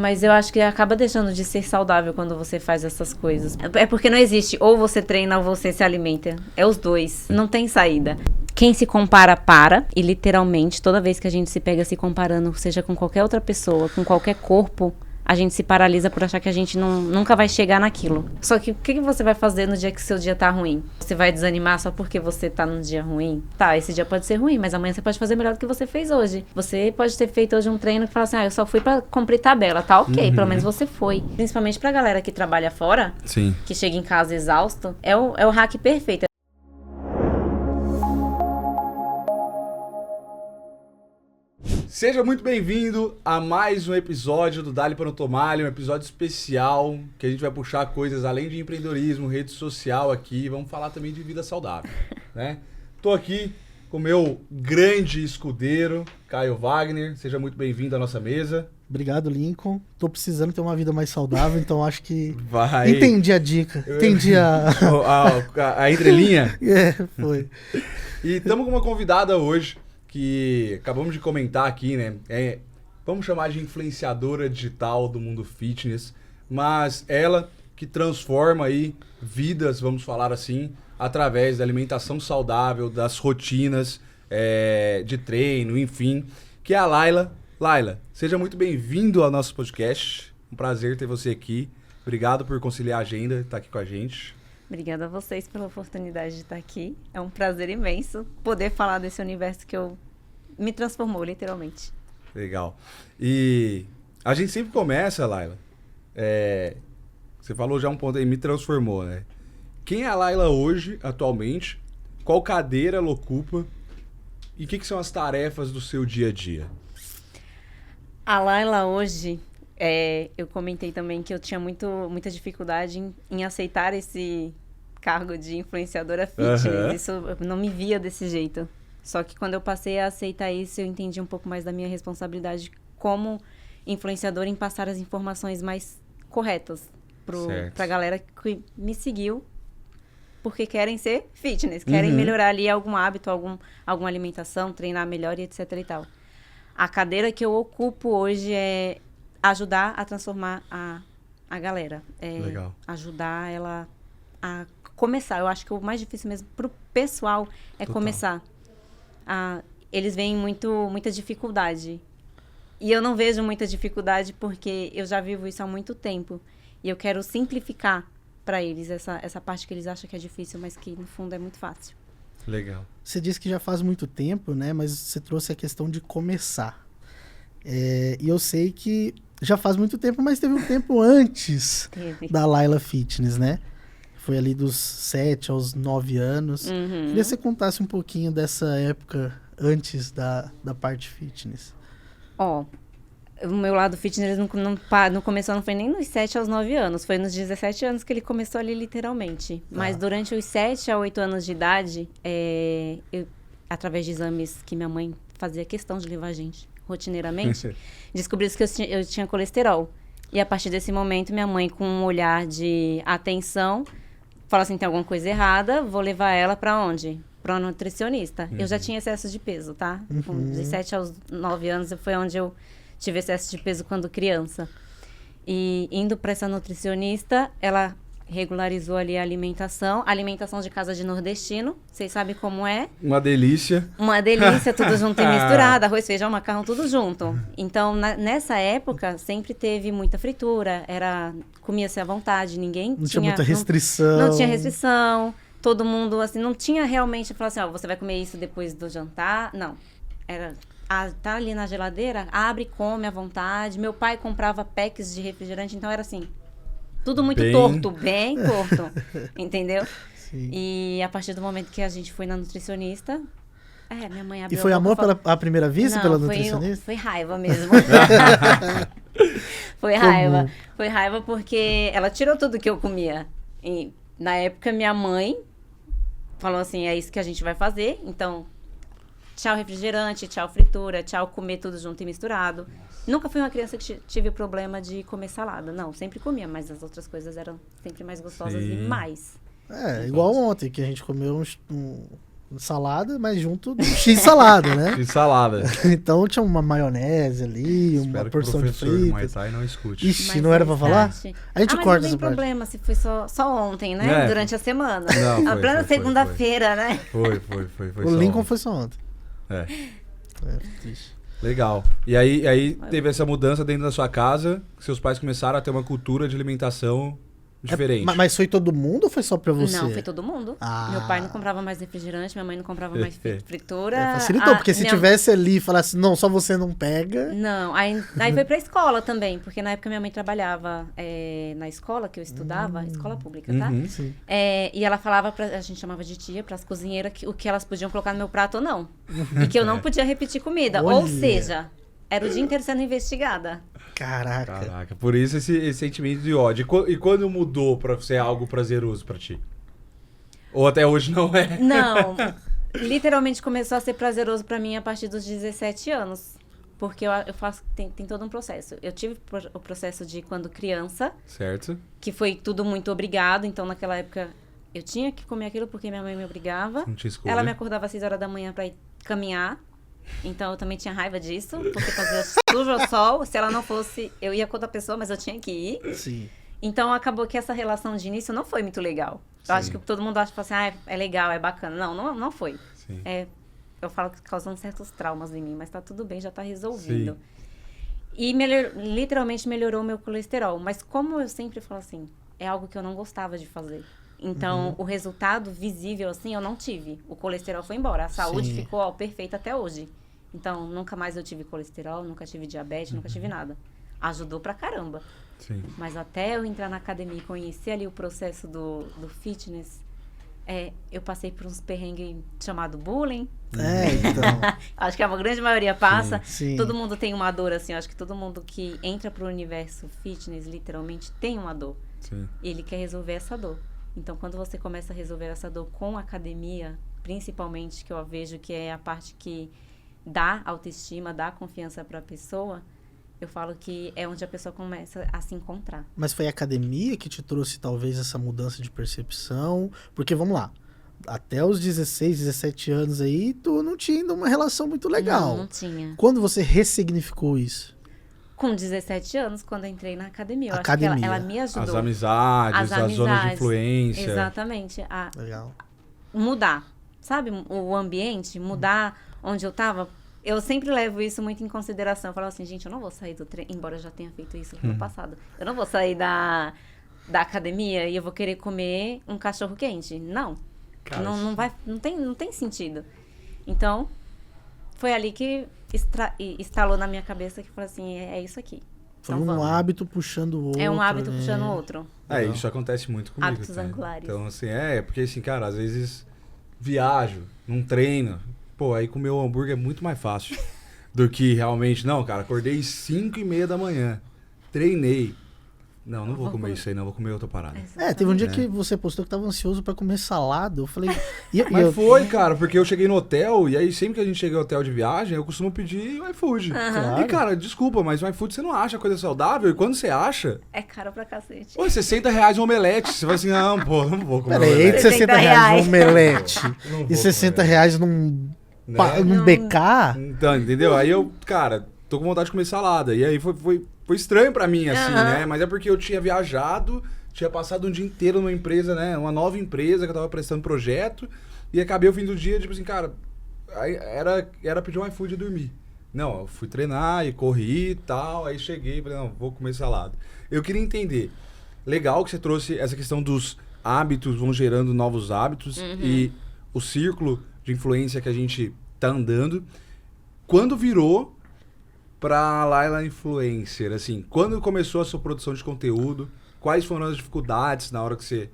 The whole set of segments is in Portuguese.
Mas eu acho que acaba deixando de ser saudável quando você faz essas coisas. É porque não existe ou você treina ou você se alimenta. É os dois. Não tem saída. Quem se compara, para. E literalmente, toda vez que a gente se pega se comparando, seja com qualquer outra pessoa, com qualquer corpo, a gente se paralisa por achar que a gente nunca vai chegar naquilo. Só que o que você vai fazer no dia que seu dia tá ruim? Você vai desanimar só porque você tá num dia ruim? Tá, esse dia pode ser ruim, mas amanhã você pode fazer melhor do que você fez hoje. Você pode ter feito hoje um treino que fala assim, eu só fui pra cumprir tabela, tá ok, pelo menos você foi. Principalmente pra galera que trabalha fora, Sim. Que chega em casa exausto, é o hack perfeito. Seja muito bem-vindo a mais um episódio do Dali para não Tomar, um episódio especial que a gente vai puxar coisas além de empreendedorismo, rede social aqui, vamos falar também de vida saudável, né? Tô aqui com meu grande escudeiro, Caio Wagner, seja muito bem-vindo à nossa mesa. Obrigado, Lincoln. Tô precisando ter uma vida mais saudável, então acho que Vai. Entendi a dica, entendi a entrelinha. Foi. E estamos com uma convidada hoje, que acabamos de comentar aqui, né? Vamos chamar de influenciadora digital do mundo fitness, mas ela que transforma aí vidas, vamos falar assim, através da alimentação saudável, das rotinas de treino, enfim, que é a Laila. Laila, seja muito bem-vindo ao nosso podcast. Um prazer ter você aqui. Obrigado por conciliar a agenda e estar aqui com a gente. Obrigada a vocês pela oportunidade de estar aqui. É um prazer imenso poder falar desse universo que me transformou, literalmente. Legal. E a gente sempre começa, Laila. Você falou já um ponto aí, me transformou, né? Quem é a Laila hoje, atualmente? Qual cadeira ela ocupa? E o que são as tarefas do seu dia a dia? A Laila hoje, eu comentei também que eu tinha muita dificuldade em aceitar esse cargo de influenciadora fitness. Isso, eu não me via desse jeito. Só que quando eu passei a aceitar isso, eu entendi um pouco mais da minha responsabilidade como influenciadora em passar as informações mais corretas pra galera que me seguiu, porque querem ser fitness, querem melhorar ali algum hábito, alguma alimentação, treinar melhor e etc e tal. A cadeira que eu ocupo hoje é ajudar a transformar a galera. Legal. Ajudar ela a começar. Eu acho que o mais difícil mesmo pro pessoal é Total. Começar. Eles veem muita dificuldade. E eu não vejo muita dificuldade porque eu já vivo isso há muito tempo. E eu quero simplificar para eles essa parte que eles acham que é difícil, mas que no fundo é muito fácil. Legal. Você disse que já faz muito tempo, né? Mas você trouxe a questão de começar. E eu sei que já faz muito tempo, mas teve um tempo antes da Laila Fitness, né? Foi ali dos 7 aos 9 anos. Queria que você contasse um pouquinho dessa época antes da parte fitness. O meu lado fitness não começou, não foi nem nos 7 aos 9 anos, foi nos 17 anos que ele começou ali literalmente. Mas durante os 7 a 8 anos de idade, eu, através de exames que minha mãe fazia questão de levar a gente rotineiramente, descobri que eu tinha colesterol. E a partir desse momento, minha mãe, com um olhar de atenção, falou assim, tem alguma coisa errada, vou levar ela pra onde? Pra uma nutricionista. Eu já tinha excesso de peso, tá? De 7 aos 9 anos foi onde eu tive excesso de peso quando criança. E indo pra essa nutricionista, ela regularizou ali a alimentação de casa de nordestino. Vocês sabem como é? Uma delícia. Uma delícia, tudo junto e misturado, arroz, feijão, macarrão, tudo junto. Então, nessa época, sempre teve muita fritura, comia-se à vontade, ninguém Não tinha muita restrição. Não tinha restrição, todo mundo, assim, não tinha realmente, falar assim, você vai comer isso depois do jantar, não. Era, tá ali na geladeira, abre e come à vontade. Meu pai comprava packs de refrigerante, então era assim, tudo muito torto, bem torto, entendeu? Sim. E a partir do momento que a gente foi na nutricionista, minha mãe abriu E foi a boca amor à primeira vista? Não, pela nutricionista? Foi raiva mesmo. Foi raiva. Comum. Foi raiva porque ela tirou tudo que eu comia. E, na época, minha mãe falou assim, é isso que a gente vai fazer. Então, tchau refrigerante, tchau fritura, tchau comer tudo junto e misturado. Nunca fui uma criança que tive problema de comer salada. Não, sempre comia, mas as outras coisas eram sempre mais gostosas e mais. Igual ontem, que a gente comeu salada, mas junto do X-salada, né? X-salada. Então tinha uma maionese ali, uma Espero porção que o de professor do Muay fritas. Thai não escute. Ixi, Mas não era pra faz falar? parte. A gente mas corta não essa tem parte. problema se foi só ontem, né? É. Durante a semana. Não, A plena foi. segunda-feira, né? Foi O só Lincoln ontem. foi só ontem. É, Triste. legal. E aí teve essa mudança dentro da sua casa, que seus pais começaram a ter uma cultura de alimentação diferente. Mas foi todo mundo ou foi só pra você? Não, foi todo mundo. Ah. Meu pai não comprava mais refrigerante, minha mãe não comprava mais fritura. Facilitou, porque se minha- tivesse ali e falasse, não, só você não pega. Não, aí foi pra escola também, porque na época minha mãe trabalhava na escola que eu estudava, escola pública, tá? Uhum. Sim. E ela falava, a gente chamava de tia, pras cozinheiras, o que elas podiam colocar no meu prato ou não. E que eu não podia repetir comida. Ou Olha. seja, era o dia inteiro sendo investigada. Caraca. Caraca, por isso esse sentimento de ódio. E quando mudou pra ser algo prazeroso pra ti? Ou até hoje não é? Não, literalmente começou a ser prazeroso pra mim a partir dos 17 anos. Porque eu faço, tem todo um processo. Eu tive o processo de quando criança, Certo. que foi tudo muito obrigado. Então, naquela época, eu tinha que comer aquilo porque minha mãe me obrigava. Não tinha escolha. Ela me acordava às 6 horas da manhã pra ir caminhar. Então, eu também tinha raiva disso, porque fazia sujo ao sol. Se ela não fosse, eu ia com outra pessoa, mas eu tinha que ir. Sim. Então, acabou que essa relação de início não foi muito legal. Sim. Eu acho que todo mundo acha assim, é legal, é bacana. Não foi. Sim. Eu falo que causando certos traumas em mim, mas tá tudo bem, já tá resolvido. Sim. E literalmente melhorou o meu colesterol. Mas como eu sempre falo assim, é algo que eu não gostava de fazer. Então, o resultado visível, assim, eu não tive. O colesterol foi embora. A saúde Sim. ficou perfeita até hoje. Então, nunca mais eu tive colesterol, nunca tive diabetes, nunca tive nada. Ajudou pra caramba. Sim. Mas até eu entrar na academia e conhecer ali o processo do fitness, eu passei por uns perrengues chamado bullying. Então. Acho que a grande maioria passa. Sim. Todo mundo tem uma dor, assim. Eu acho que todo mundo que entra pro universo fitness, literalmente, tem uma dor. Sim. E ele quer resolver essa dor. Então, quando você começa a resolver essa dor com a academia, principalmente, que eu vejo que é a parte que dá autoestima, dá confiança para a pessoa, eu falo que é onde a pessoa começa a se encontrar. Mas foi a academia que te trouxe talvez essa mudança de percepção? Porque, vamos lá, até os 16, 17 anos aí, tu não tinha ainda uma relação muito legal. Não tinha. Quando você ressignificou isso? Com 17 anos, quando eu entrei na academia. Eu acho que Academia. ela me ajudou. As amizades, As as zonas de amizades, influência. Exatamente. A Legal. mudar, sabe? O ambiente, mudar onde eu tava. Eu sempre levo isso muito em consideração. Eu falo assim, gente, eu não vou sair do treino, embora eu já tenha feito isso no passado. Eu não vou sair da academia e eu vou querer comer um cachorro quente. Não. Cara, Não tem sentido. Então, foi ali que instalou na minha cabeça que falou assim, é isso aqui. Foi Então, um vamos. hábito puxando o outro. É um hábito né? puxando o outro. Legal. Isso acontece muito comigo. Hábitos tá? angulares. Então, assim, porque assim, cara, às vezes viajo, não treino. Pô, aí comer o hambúrguer é muito mais fácil do que realmente. Não, cara, acordei 5:30 da manhã, treinei. Não vou comer isso aí, não, vou comer outra parada. Teve um dia É. que você postou que tava ansioso pra comer salada. Eu falei. Mas foi, cara, porque eu cheguei no hotel e aí sempre que a gente chega ao hotel de viagem, eu costumo pedir o iFood. Claro. E, cara, desculpa, mas o iFood você não acha coisa saudável. E quando você acha, É caro pra cacete. pô, R$60 um omelete. Você vai assim, não, pô, não vou comer Peraí, omelete. de 60 60 reais num omelete Não vou e 60 reais num Né? num BK. Então, entendeu? Aí eu, cara, tô com vontade de comer salada. E aí foi estranho pra mim, assim, né? Mas é porque eu tinha viajado, tinha passado um dia inteiro numa empresa, né? Uma nova empresa que eu tava prestando projeto. E acabei o fim do dia, tipo assim, cara, aí era pedir um iFood e dormir. Não, eu fui treinar e corri e tal. Aí cheguei e falei, não, vou comer salada. Eu queria entender. Legal que você trouxe essa questão dos hábitos, vão gerando novos hábitos. E o círculo de influência que a gente tá andando. Quando virou pra Laila Influencer, assim, quando começou a sua produção de conteúdo, quais foram as dificuldades na hora que você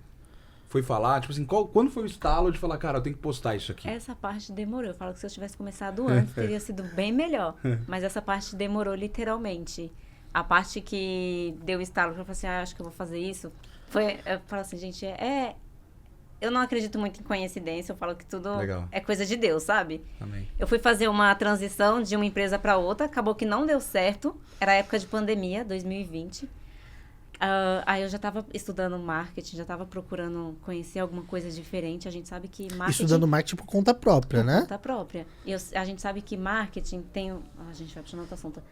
foi falar? Tipo assim, quando foi o estalo de falar, cara, eu tenho que postar isso aqui? Essa parte demorou. Eu falo que se eu tivesse começado antes, teria sido bem melhor. Mas essa parte demorou literalmente. A parte que deu estalo, que eu falei assim, acho que eu vou fazer isso, eu falo assim, gente, eu não acredito muito em coincidência, eu falo que tudo Legal. é coisa de Deus, sabe? Amém. Eu fui fazer uma transição de uma empresa para outra, acabou que não deu certo. Era época de pandemia, 2020. Aí eu já estava estudando marketing, já estava procurando conhecer alguma coisa diferente. A gente sabe que marketing... Estudando marketing por conta própria, por né? conta própria. E a gente sabe que marketing tem... a gente vai puxando outro assunto.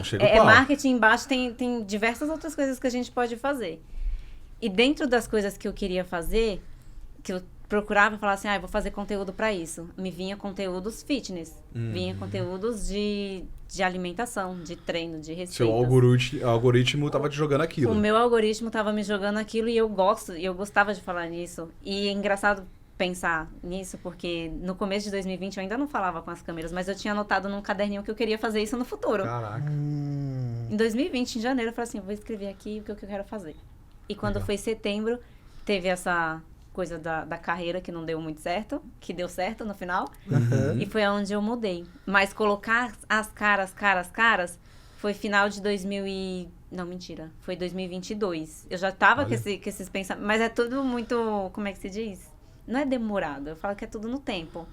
Chega o pau. Marketing embaixo tem diversas outras coisas que a gente pode fazer. E dentro das coisas que eu queria fazer, que eu procurava falar assim, eu vou fazer conteúdo para isso. Me vinha conteúdos fitness, vinha conteúdos de alimentação, de treino, de receitas. Seu algoritmo tava te jogando aquilo. O meu algoritmo tava me jogando aquilo e eu gostava de falar nisso. E é engraçado pensar nisso, porque no começo de 2020 eu ainda não falava com as câmeras, mas eu tinha anotado num caderninho que eu queria fazer isso no futuro. Caraca. Em 2020, em janeiro, eu falei assim, vou escrever aqui o que eu quero fazer. E quando foi setembro, teve essa coisa da carreira que não deu muito certo, que deu certo no final. E foi onde eu mudei. Mas colocar as caras, foi final de 2000 e... Não, mentira. Foi 2022. Eu já tava com esses pensamentos. Mas é tudo muito... Como é que se diz? Não é demorado. Eu falo que é tudo no tempo.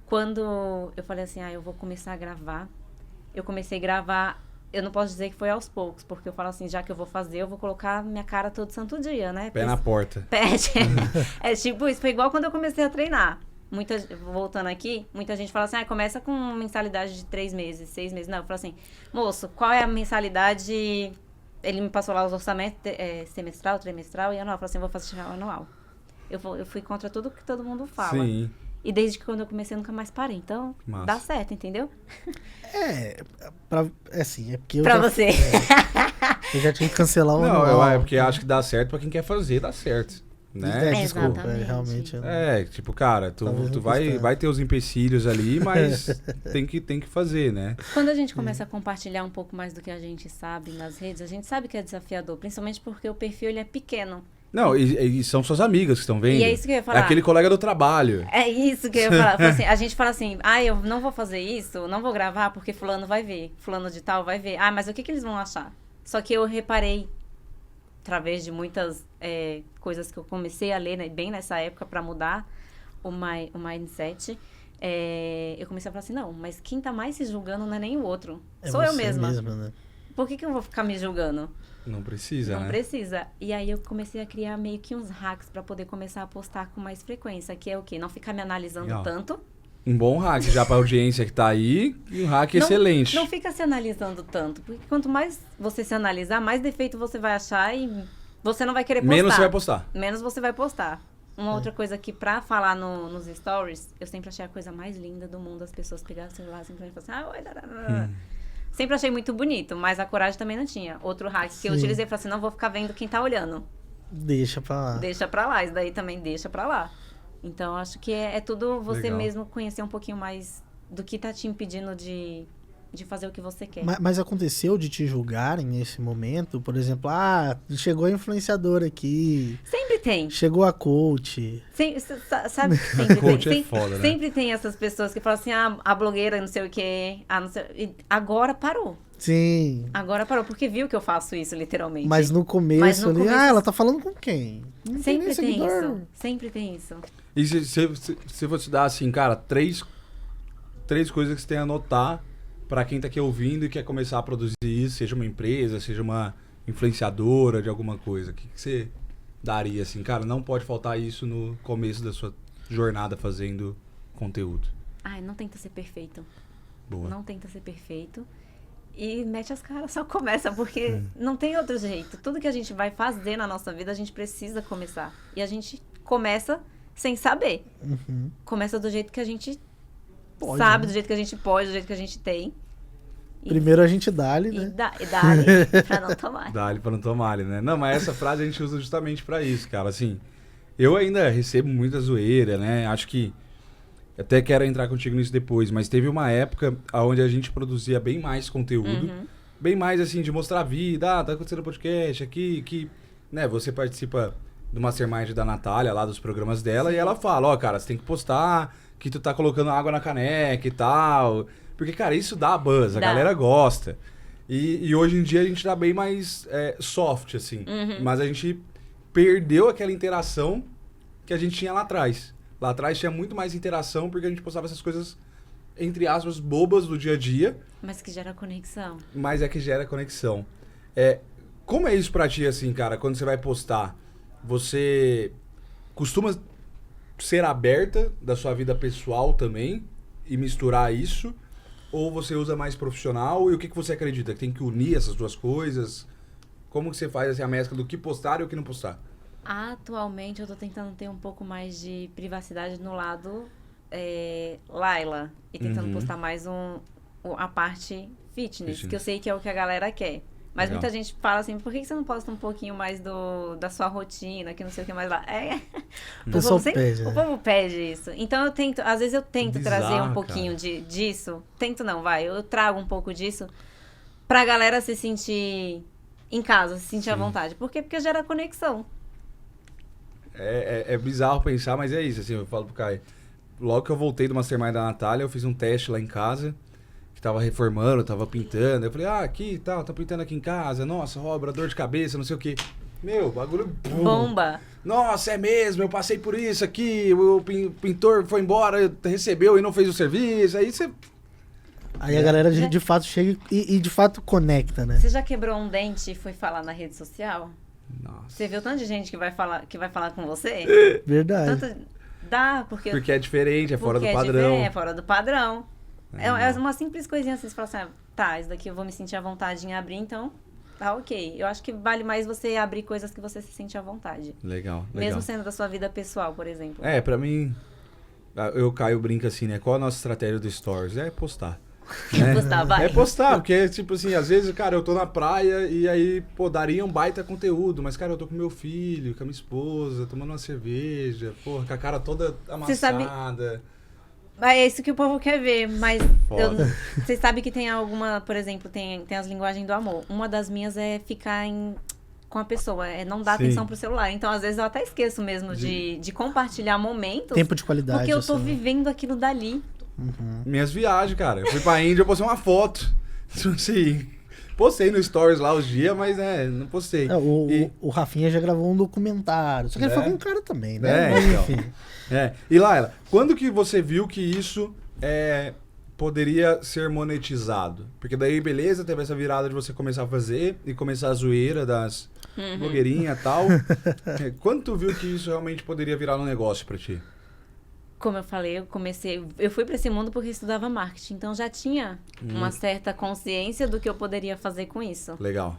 Quando eu falei assim, eu vou começar a gravar. Eu comecei a gravar... Eu não posso dizer que foi aos poucos, porque eu falo assim, já que eu vou fazer, eu vou colocar minha cara todo santo dia, né? Pé na porta. É tipo isso, foi igual quando eu comecei a treinar. Voltando aqui, muita gente fala assim, começa com uma mensalidade de 3 meses, 6 meses. Não, eu falo assim, moço, qual é a mensalidade? Ele me passou lá os orçamentos, semestral, trimestral e anual. Eu falei assim, vou fazer anual. Eu fui contra tudo que todo mundo fala. Sim. E desde que quando eu comecei, eu nunca mais parei. Então, dá certo, entendeu? É porque pra você. Eu já tinha que cancelar o Não, é porque acho que dá certo pra quem quer fazer, dá certo. Né? Desculpa, Exatamente. Realmente. Tipo, cara, tu vai ter os empecilhos ali, mas tem que fazer, né? Quando a gente começa a compartilhar um pouco mais do que a gente sabe nas redes, a gente sabe que é desafiador, principalmente porque o perfil ele é pequeno. Não, e são suas amigas que estão vendo. E é isso que eu ia falar. É aquele colega do trabalho. É isso que eu ia falar. Assim, a gente fala assim, eu não vou fazer isso, não vou gravar porque fulano vai ver, fulano de tal vai ver. Mas o que eles vão achar? Só que eu reparei, através de muitas coisas que eu comecei a ler, né, bem nessa época, para mudar o mindset, eu comecei a falar assim, não, mas quem tá mais se julgando não é nem o outro. Sou eu mesma. Né? Por que eu vou ficar me julgando? Não precisa, né? Não precisa. E aí eu comecei a criar meio que uns hacks para poder começar a postar com mais frequência, que é o quê? Não ficar me analisando tanto. Um bom hack já pra audiência que tá aí, e um hack excelente. Não fica se analisando tanto, porque quanto mais você se analisar, mais defeito você vai achar e você não vai querer postar. Menos você vai postar. Menos você vai postar. Uma outra coisa que pra falar nos stories, eu sempre achei a coisa mais linda do mundo, as pessoas pegarem o celular simplesmente e falar assim, Sempre achei muito bonito, mas a coragem também não tinha. Outro hack que eu utilizei, falei assim, não vou ficar vendo quem tá olhando. Deixa pra lá. Deixa pra lá, isso daí também deixa pra lá. Então, acho que é tudo você Legal. mesmo conhecer um pouquinho mais do que tá te impedindo de fazer o que você quer. Mas aconteceu de te julgarem nesse momento? Por exemplo, chegou a influenciadora aqui. Sempre tem. Chegou a coach. Sabe que sempre Coach tem. é foda, né? Sempre tem essas pessoas que falam assim, a blogueira não sei o quê. Não sei... E agora parou. Sim. Agora parou, porque viu que eu faço isso, literalmente. Mas no começo ali, ela tá falando com quem? Não tem nem sempre tem seguidor. isso. Sempre tem isso. E se eu vou te dar assim, cara, três coisas que você tem a anotar pra quem tá aqui ouvindo e quer começar a produzir isso, seja uma empresa, seja uma influenciadora de alguma coisa. O que você daria assim, cara, não pode faltar isso no começo da sua jornada fazendo conteúdo? Não tenta ser perfeito. Boa. Não tenta ser perfeito. E mete as caras, só começa, porque não tem outro jeito. Tudo que a gente vai fazer na nossa vida, a gente precisa começar. E a gente começa sem saber. Começa do jeito que a gente sabe, do jeito que a gente pode, do jeito que a gente tem. Primeiro a gente dá-lhe, né? E dá-lhe pra não tomar. Dá-lhe pra não tomar-lhe, né? Não, mas essa frase a gente usa justamente pra isso, cara. Assim, eu ainda recebo muita zoeira, né? Acho que até quero entrar contigo nisso depois, mas teve uma época onde a gente produzia bem mais conteúdo, bem mais assim, de mostrar a vida, tá acontecendo podcast aqui, que, né, você participa do Mastermind da Natália, lá dos programas dela, e ela fala, cara, você tem que postar que tu tá colocando água na caneca e tal, porque, cara, isso dá buzz, a galera gosta. E hoje em dia a gente tá bem mais soft, assim, mas a gente perdeu aquela interação que a gente tinha lá atrás. Lá atrás tinha muito mais interação porque a gente postava essas coisas, entre aspas, bobas do dia a dia. Mas que gera conexão. Mas é que gera conexão. Como é isso pra ti, assim, cara, quando você vai postar? Você costuma ser aberta da sua vida pessoal também e misturar isso? Ou você usa mais profissional? E o que você acredita? Que tem que unir essas duas coisas? Como que você faz assim, a mescla do que postar e o que não postar? Atualmente eu tô tentando ter um pouco mais de privacidade no lado Laila. E tentando postar mais a parte fitness, que eu sei que é o que a galera quer. Mas Legal. muita gente fala assim, por que você não posta um pouquinho mais da sua rotina, que não sei o que mais lá? O pessoal pede, o povo pede isso. Então eu tento, às vezes eu tento Bizarro, trazer um pouquinho disso. Tento não, eu trago um pouco disso pra galera se sentir em casa, se sentir à vontade. Por quê? Porque gera conexão. É bizarro pensar, mas é isso, assim, eu falo pro Caio. Logo que eu voltei do Mastermind da Natália, eu fiz um teste lá em casa, que tava reformando, tava pintando. Eu falei, aqui e tal, tá pintando aqui em casa. Nossa, obra, dor de cabeça, não sei o quê. Meu, bagulho... Bomba. Nossa, é mesmo, eu passei por isso aqui, o pintor foi embora, recebeu e não fez o serviço, aí você... Aí a galera de fato chega e de fato conecta, né? Você já quebrou um dente e foi falar na rede social? Nossa. Você viu tanto de gente que vai falar com você? Verdade. Dá, porque é diferente, é fora do padrão. Diferente, é fora do padrão. É uma simples coisinha assim, você fala assim, tá, isso daqui eu vou me sentir à vontade em abrir, então tá ok. Eu acho que vale mais você abrir coisas que você se sente à vontade. Legal. Mesmo sendo da sua vida pessoal, por exemplo. Pra mim, eu Caio brinca assim, né? Qual a nossa estratégia do Stories? É postar. Né? Postar, vai. É postar, porque, tipo assim, às vezes, cara, eu tô na praia e aí, pô, daria um baita conteúdo, mas, cara, eu tô com meu filho, com a minha esposa, tomando uma cerveja, porra, com a cara toda amassada. É isso que o povo quer ver, mas Foda. você sabe que tem alguma, por exemplo, tem as linguagens do amor. Uma das minhas é ficar com a pessoa, não dar atenção pro celular. Então, às vezes, eu até esqueço mesmo de compartilhar momentos. Tempo de qualidade. Porque eu tô assim. vivendo aquilo dali. Minhas viagens, cara. Eu fui pra Índia, eu postei uma foto. Assim, postei no Stories lá os dias, mas não postei. O Rafinha já gravou um documentário. Só que ele foi com um cara também, né? Mas, então. enfim. E Laila, quando que você viu que isso poderia ser monetizado? Porque daí, beleza, teve essa virada de você começar a fazer e começar a zoeira das blogueirinhas e tal. Quando tu viu que isso realmente poderia virar um negócio pra ti? Como eu falei, eu fui para esse mundo porque eu estudava marketing, então já tinha uma certa consciência do que eu poderia fazer com isso. Legal.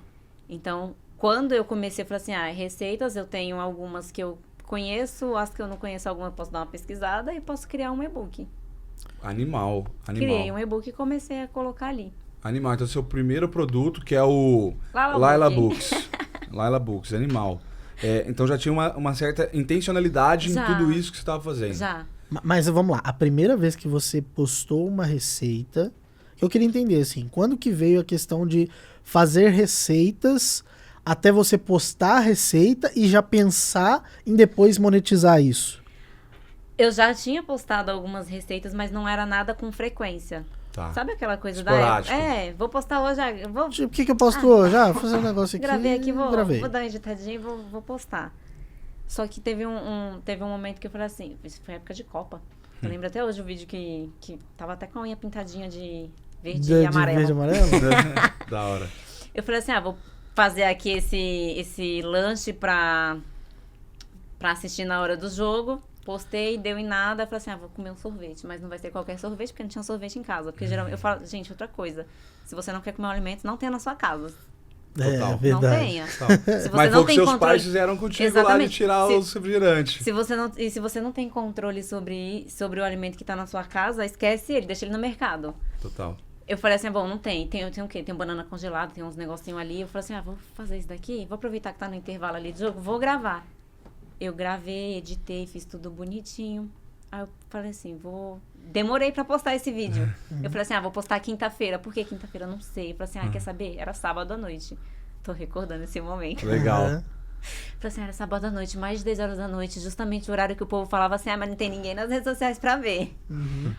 Então, quando eu comecei, eu falei assim, receitas, eu tenho algumas que eu conheço, as que eu não conheço, algumas eu posso dar uma pesquisada e posso criar um e-book. Animal. Criei um e-book e comecei a colocar ali. Animal. Então, seu primeiro produto, que é o Laila Books. Laila Books, animal. Então, já tinha uma certa intencionalidade em tudo isso que você estava fazendo. Já. Mas vamos lá, a primeira vez que você postou uma receita, eu queria entender, assim, quando que veio a questão de fazer receitas até você postar a receita e já pensar em depois monetizar isso? Eu já tinha postado algumas receitas, mas não era nada com frequência. Tá. Sabe aquela coisa Esporádico. da época? Vou postar hoje, vou... Tipo, o que eu posto hoje? Vou fazer um negócio aqui. Gravei aqui, vou dar uma editadinha e vou postar. Só que teve um momento que eu falei assim, isso foi época de Copa. Eu lembro até hoje o vídeo que tava até com a unha pintadinha de verde e amarelo. Verde e amarelo? Da hora. Eu falei assim, vou fazer aqui esse lanche pra assistir na hora do jogo. Postei, deu em nada. Eu falei assim, vou comer um sorvete. Mas não vai ser qualquer sorvete, porque não tinha sorvete em casa. Porque geralmente eu falo, gente, outra coisa. Se você não quer comer um alimento, não tenha na sua casa. Total. Verdade. Não tenha. Se você mas não foi o que tem seus controle... pais fizeram contigo lá de tirar os refrigerantes. Se você não tem controle sobre o alimento que tá na sua casa, esquece ele, deixa ele no mercado. Total. Eu falei assim, bom, não tem. Tem o quê? Tem banana congelada, tem uns negocinhos ali. Eu falei assim, vou fazer isso daqui, vou aproveitar que tá no intervalo ali de jogo, vou gravar. Eu gravei, editei, fiz tudo bonitinho. Aí eu falei assim, demorei pra postar esse vídeo. Eu falei assim, vou postar quinta-feira. Por que quinta-feira? Eu não sei. Eu falei assim, quer saber? Era sábado à noite. Tô recordando esse momento. Legal. Falei assim, era sábado à noite, mais de 10 horas da noite, justamente o horário que o povo falava assim, mas não tem ninguém nas redes sociais pra ver.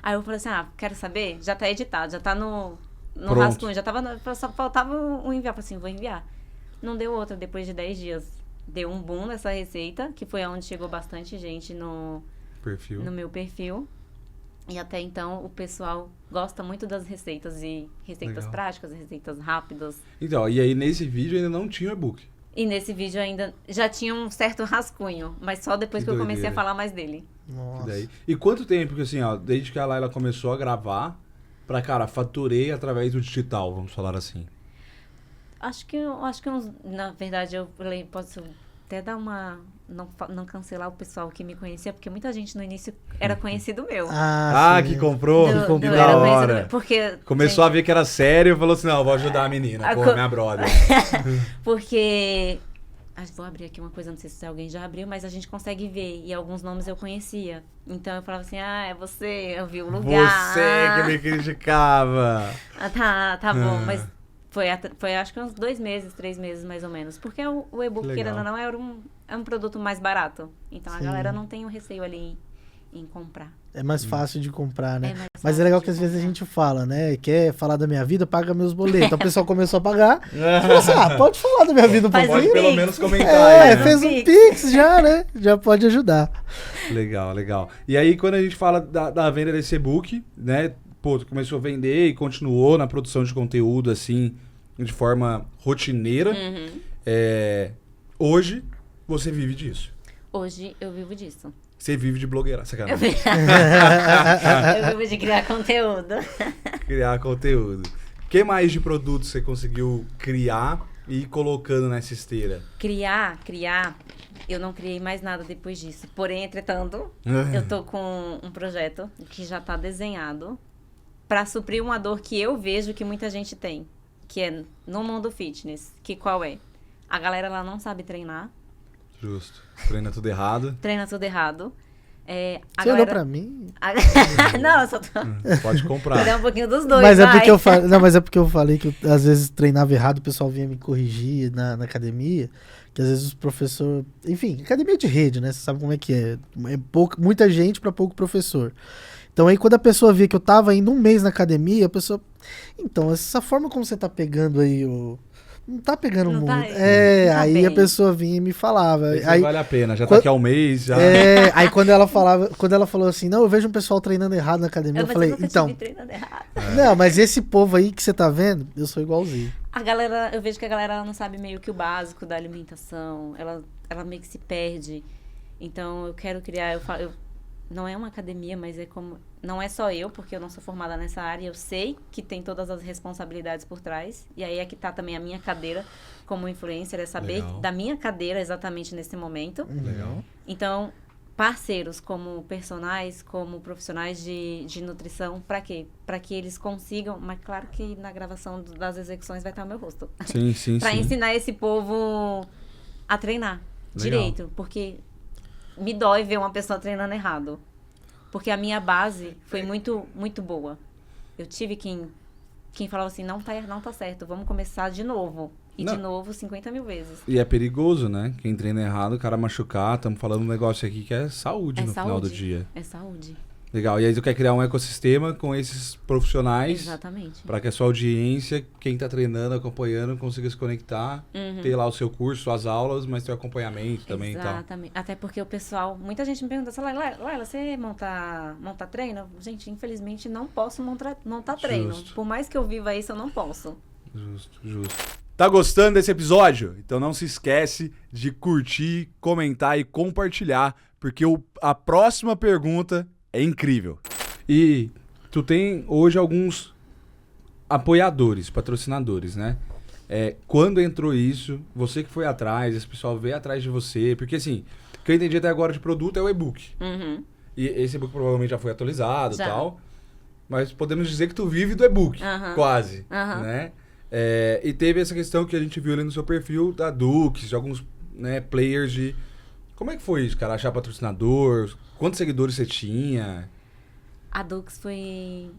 Aí eu falei assim, quero saber? Já tá editado, já tá no rascunho, já tava, só faltava um enviar. Eu falei assim, vou enviar. Não deu outra, depois de 10 dias. Deu um boom nessa receita, que foi onde chegou bastante gente no meu perfil. E até então o pessoal gosta muito das receitas e receitas Legal. práticas, receitas rápidas. Então, e aí nesse vídeo ainda não tinha o e-book. E nesse vídeo ainda já tinha um certo rascunho, mas só depois Que que eu comecei a doideira. falar mais dele. Nossa. E daí? E quanto tempo, porque assim, ó, desde que a Laila começou a gravar, pra, cara, faturei através do digital, vamos falar assim. Acho que na verdade posso até dar uma não cancelar o pessoal que me conhecia, porque muita gente no início era conhecido meu. Ah, sim. Que comprou? Que era da conhecido hora. meu, porque Começou a ver que era sério e falou assim, não, vou ajudar a menina, A pô, co- minha brother. porque vou abrir aqui uma coisa, não sei se alguém já abriu, mas a gente consegue ver. E alguns nomes eu conhecia. Então eu falava assim, é você, eu vi o lugar. Você que me criticava. Tá bom, mas foi acho que uns 2 meses, 3 meses mais ou menos. Porque o e-book, Legal. querendo ou não, é um produto mais barato. Então a Sim. galera não tem o receio ali em comprar. É mais fácil de comprar, né? É mais Mas fácil é legal de que às vezes a comprar. gente fala, né? Quer falar da minha vida, paga meus boletos. Então o pessoal começou a pagar. Falou assim, pode falar da minha vida um Faz pouquinho. Pode Pix. pelo menos comentar aí, né? Fez um Pix. Pix já, né? Já pode ajudar. Legal, legal. E aí, quando a gente fala da venda desse e-book, né? Pô, tu começou a vender e continuou na produção de conteúdo, assim, de forma rotineira. Uhum. Hoje, você vive disso. Hoje eu vivo disso. Você vive de blogueira, Eu sacanagem. vivo de criar conteúdo. Criar conteúdo. O que mais de produto você conseguiu criar e ir colocando nessa esteira? Criar, eu não criei mais nada depois disso. Porém, entretanto, eu tô com um projeto que já tá desenhado para suprir uma dor que eu vejo que muita gente tem, que é no mundo fitness. Que qual é? A galera lá não sabe treinar, Justo. Treina tudo errado. treina tudo errado. A Você olhou galera... pra mim? Não, eu só tô... Pode comprar. Olhar um pouquinho dos dois, Mas é vai. porque eu falei, não, mas é porque eu falei que eu, às vezes treinava errado, o pessoal vinha me corrigir na academia, que às vezes os professores, enfim, academia de rede, né? Você sabe como é que é? Muita gente pra pouco professor. Então aí quando a pessoa via que eu tava indo um mês na academia, a pessoa, então, essa forma como você tá pegando aí não tá pegando Não muito. tá- É, não tá aí bem. a pessoa vinha e me falava. Isso Aí, vale a pena, já tá quando- aqui há um mês, já. aí quando ela falou assim, não, eu vejo um pessoal treinando errado na academia, eu Mas falei, nunca então, tive treinando errado. não, mas esse povo aí que você tá vendo, eu sou igualzinho. A galera, eu vejo que a galera ela não sabe meio que o básico da alimentação, ela meio que se perde. Então eu quero criar, não é uma academia, mas é como, não é só eu, porque eu não sou formada nessa área, eu sei que tem todas as responsabilidades por trás, e aí é que tá também a minha cadeira como influencer, é saber Legal. da minha cadeira exatamente nesse momento. Legal. Então, parceiros como personagens, como profissionais de nutrição, para quê? Para que eles consigam, mas claro que na gravação das execuções vai estar o meu rosto. Sim, sim, Para sim. ensinar esse povo a treinar Legal. direito, porque me dói ver uma pessoa treinando errado. Porque a minha base foi muito, muito boa. Eu tive quem falava assim, não tá certo, vamos começar de novo. E Não. de novo 50 mil vezes. E é perigoso, né? Quem treina errado, o cara machucar. Estamos falando um negócio aqui que é saúde É no final do saúde. dia. É saúde. Legal. E aí tu quer criar um ecossistema com esses profissionais Exatamente. para que a sua audiência, quem tá treinando, acompanhando, consiga se conectar, Uhum. ter lá o seu curso, suas aulas, mas ter o acompanhamento também e tal. Exatamente. Até porque o pessoal, muita gente me pergunta assim, Laila, você monta treino? Gente, infelizmente não posso montar treino. Justo. Por mais que eu viva isso, eu não posso. Justo, justo. Tá gostando desse episódio? Então não se esquece de curtir, comentar e compartilhar, porque a próxima pergunta é incrível. E tu tem hoje alguns apoiadores, patrocinadores, né? Quando entrou isso, você que foi atrás, esse pessoal veio atrás de você, porque assim, o que eu entendi até agora de produto é o e-book. Uhum. E esse e-book provavelmente já foi atualizado e Já. tal. Mas podemos dizer que tu vive do e-book, Aham. quase, Aham. né? E teve essa questão que a gente viu ali no seu perfil da Dux, de alguns, né, players de... Como é que foi isso, cara? Achar patrocinador? Quantos seguidores você tinha? A Dux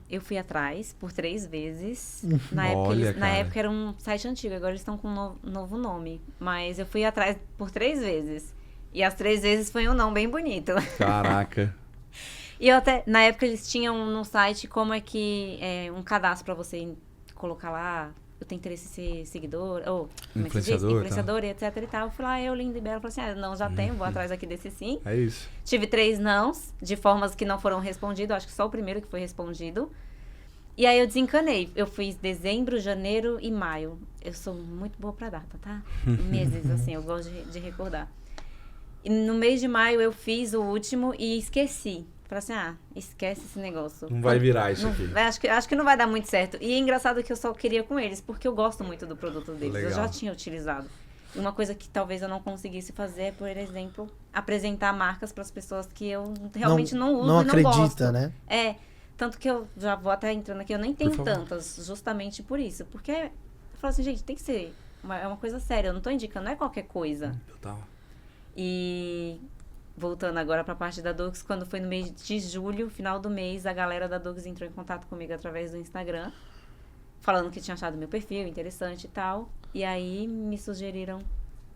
eu fui atrás por 3 vezes. Olha, Na cara. época era um site antigo, agora eles estão com um novo nome. Mas eu fui atrás por 3 vezes. E as 3 vezes foi um não bem bonito. Caraca. E eu até, na época eles tinham no site como é que um cadastro pra você colocar lá eu tenho interesse em ser seguidor, ou Influenciador, e etc e tal. Eu fui lá, eu, linda e bela, falei assim, não, já tenho, vou atrás aqui desse sim. É isso. Tive 3 nãos, de formas que não foram respondidos, acho que só o primeiro que foi respondido. E aí eu desencanei. Eu fiz dezembro, janeiro e maio. Eu sou muito boa pra data, tá? Meses, assim, eu gosto de recordar. E no mês de maio eu fiz o último e esqueci. Falei assim, esquece esse negócio. Não vai virar isso aqui. Acho que não vai dar muito certo. E é engraçado que eu só queria com eles, porque eu gosto muito do produto deles. Legal. Eu já tinha utilizado. E uma coisa que talvez eu não conseguisse fazer é, por exemplo, apresentar marcas para as pessoas que eu realmente não uso não e não acredita, gosto. né? Tanto que eu já vou até entrando aqui, eu nem tenho tantas, justamente por isso. Porque eu falo assim, gente, tem que ser é uma coisa séria, eu não tô indicando, não é qualquer coisa. Total. E voltando agora pra parte da Dux, quando foi no mês de julho, final do mês, a galera da Dux entrou em contato comigo através do Instagram, falando que tinha achado meu perfil interessante e tal. E aí me sugeriram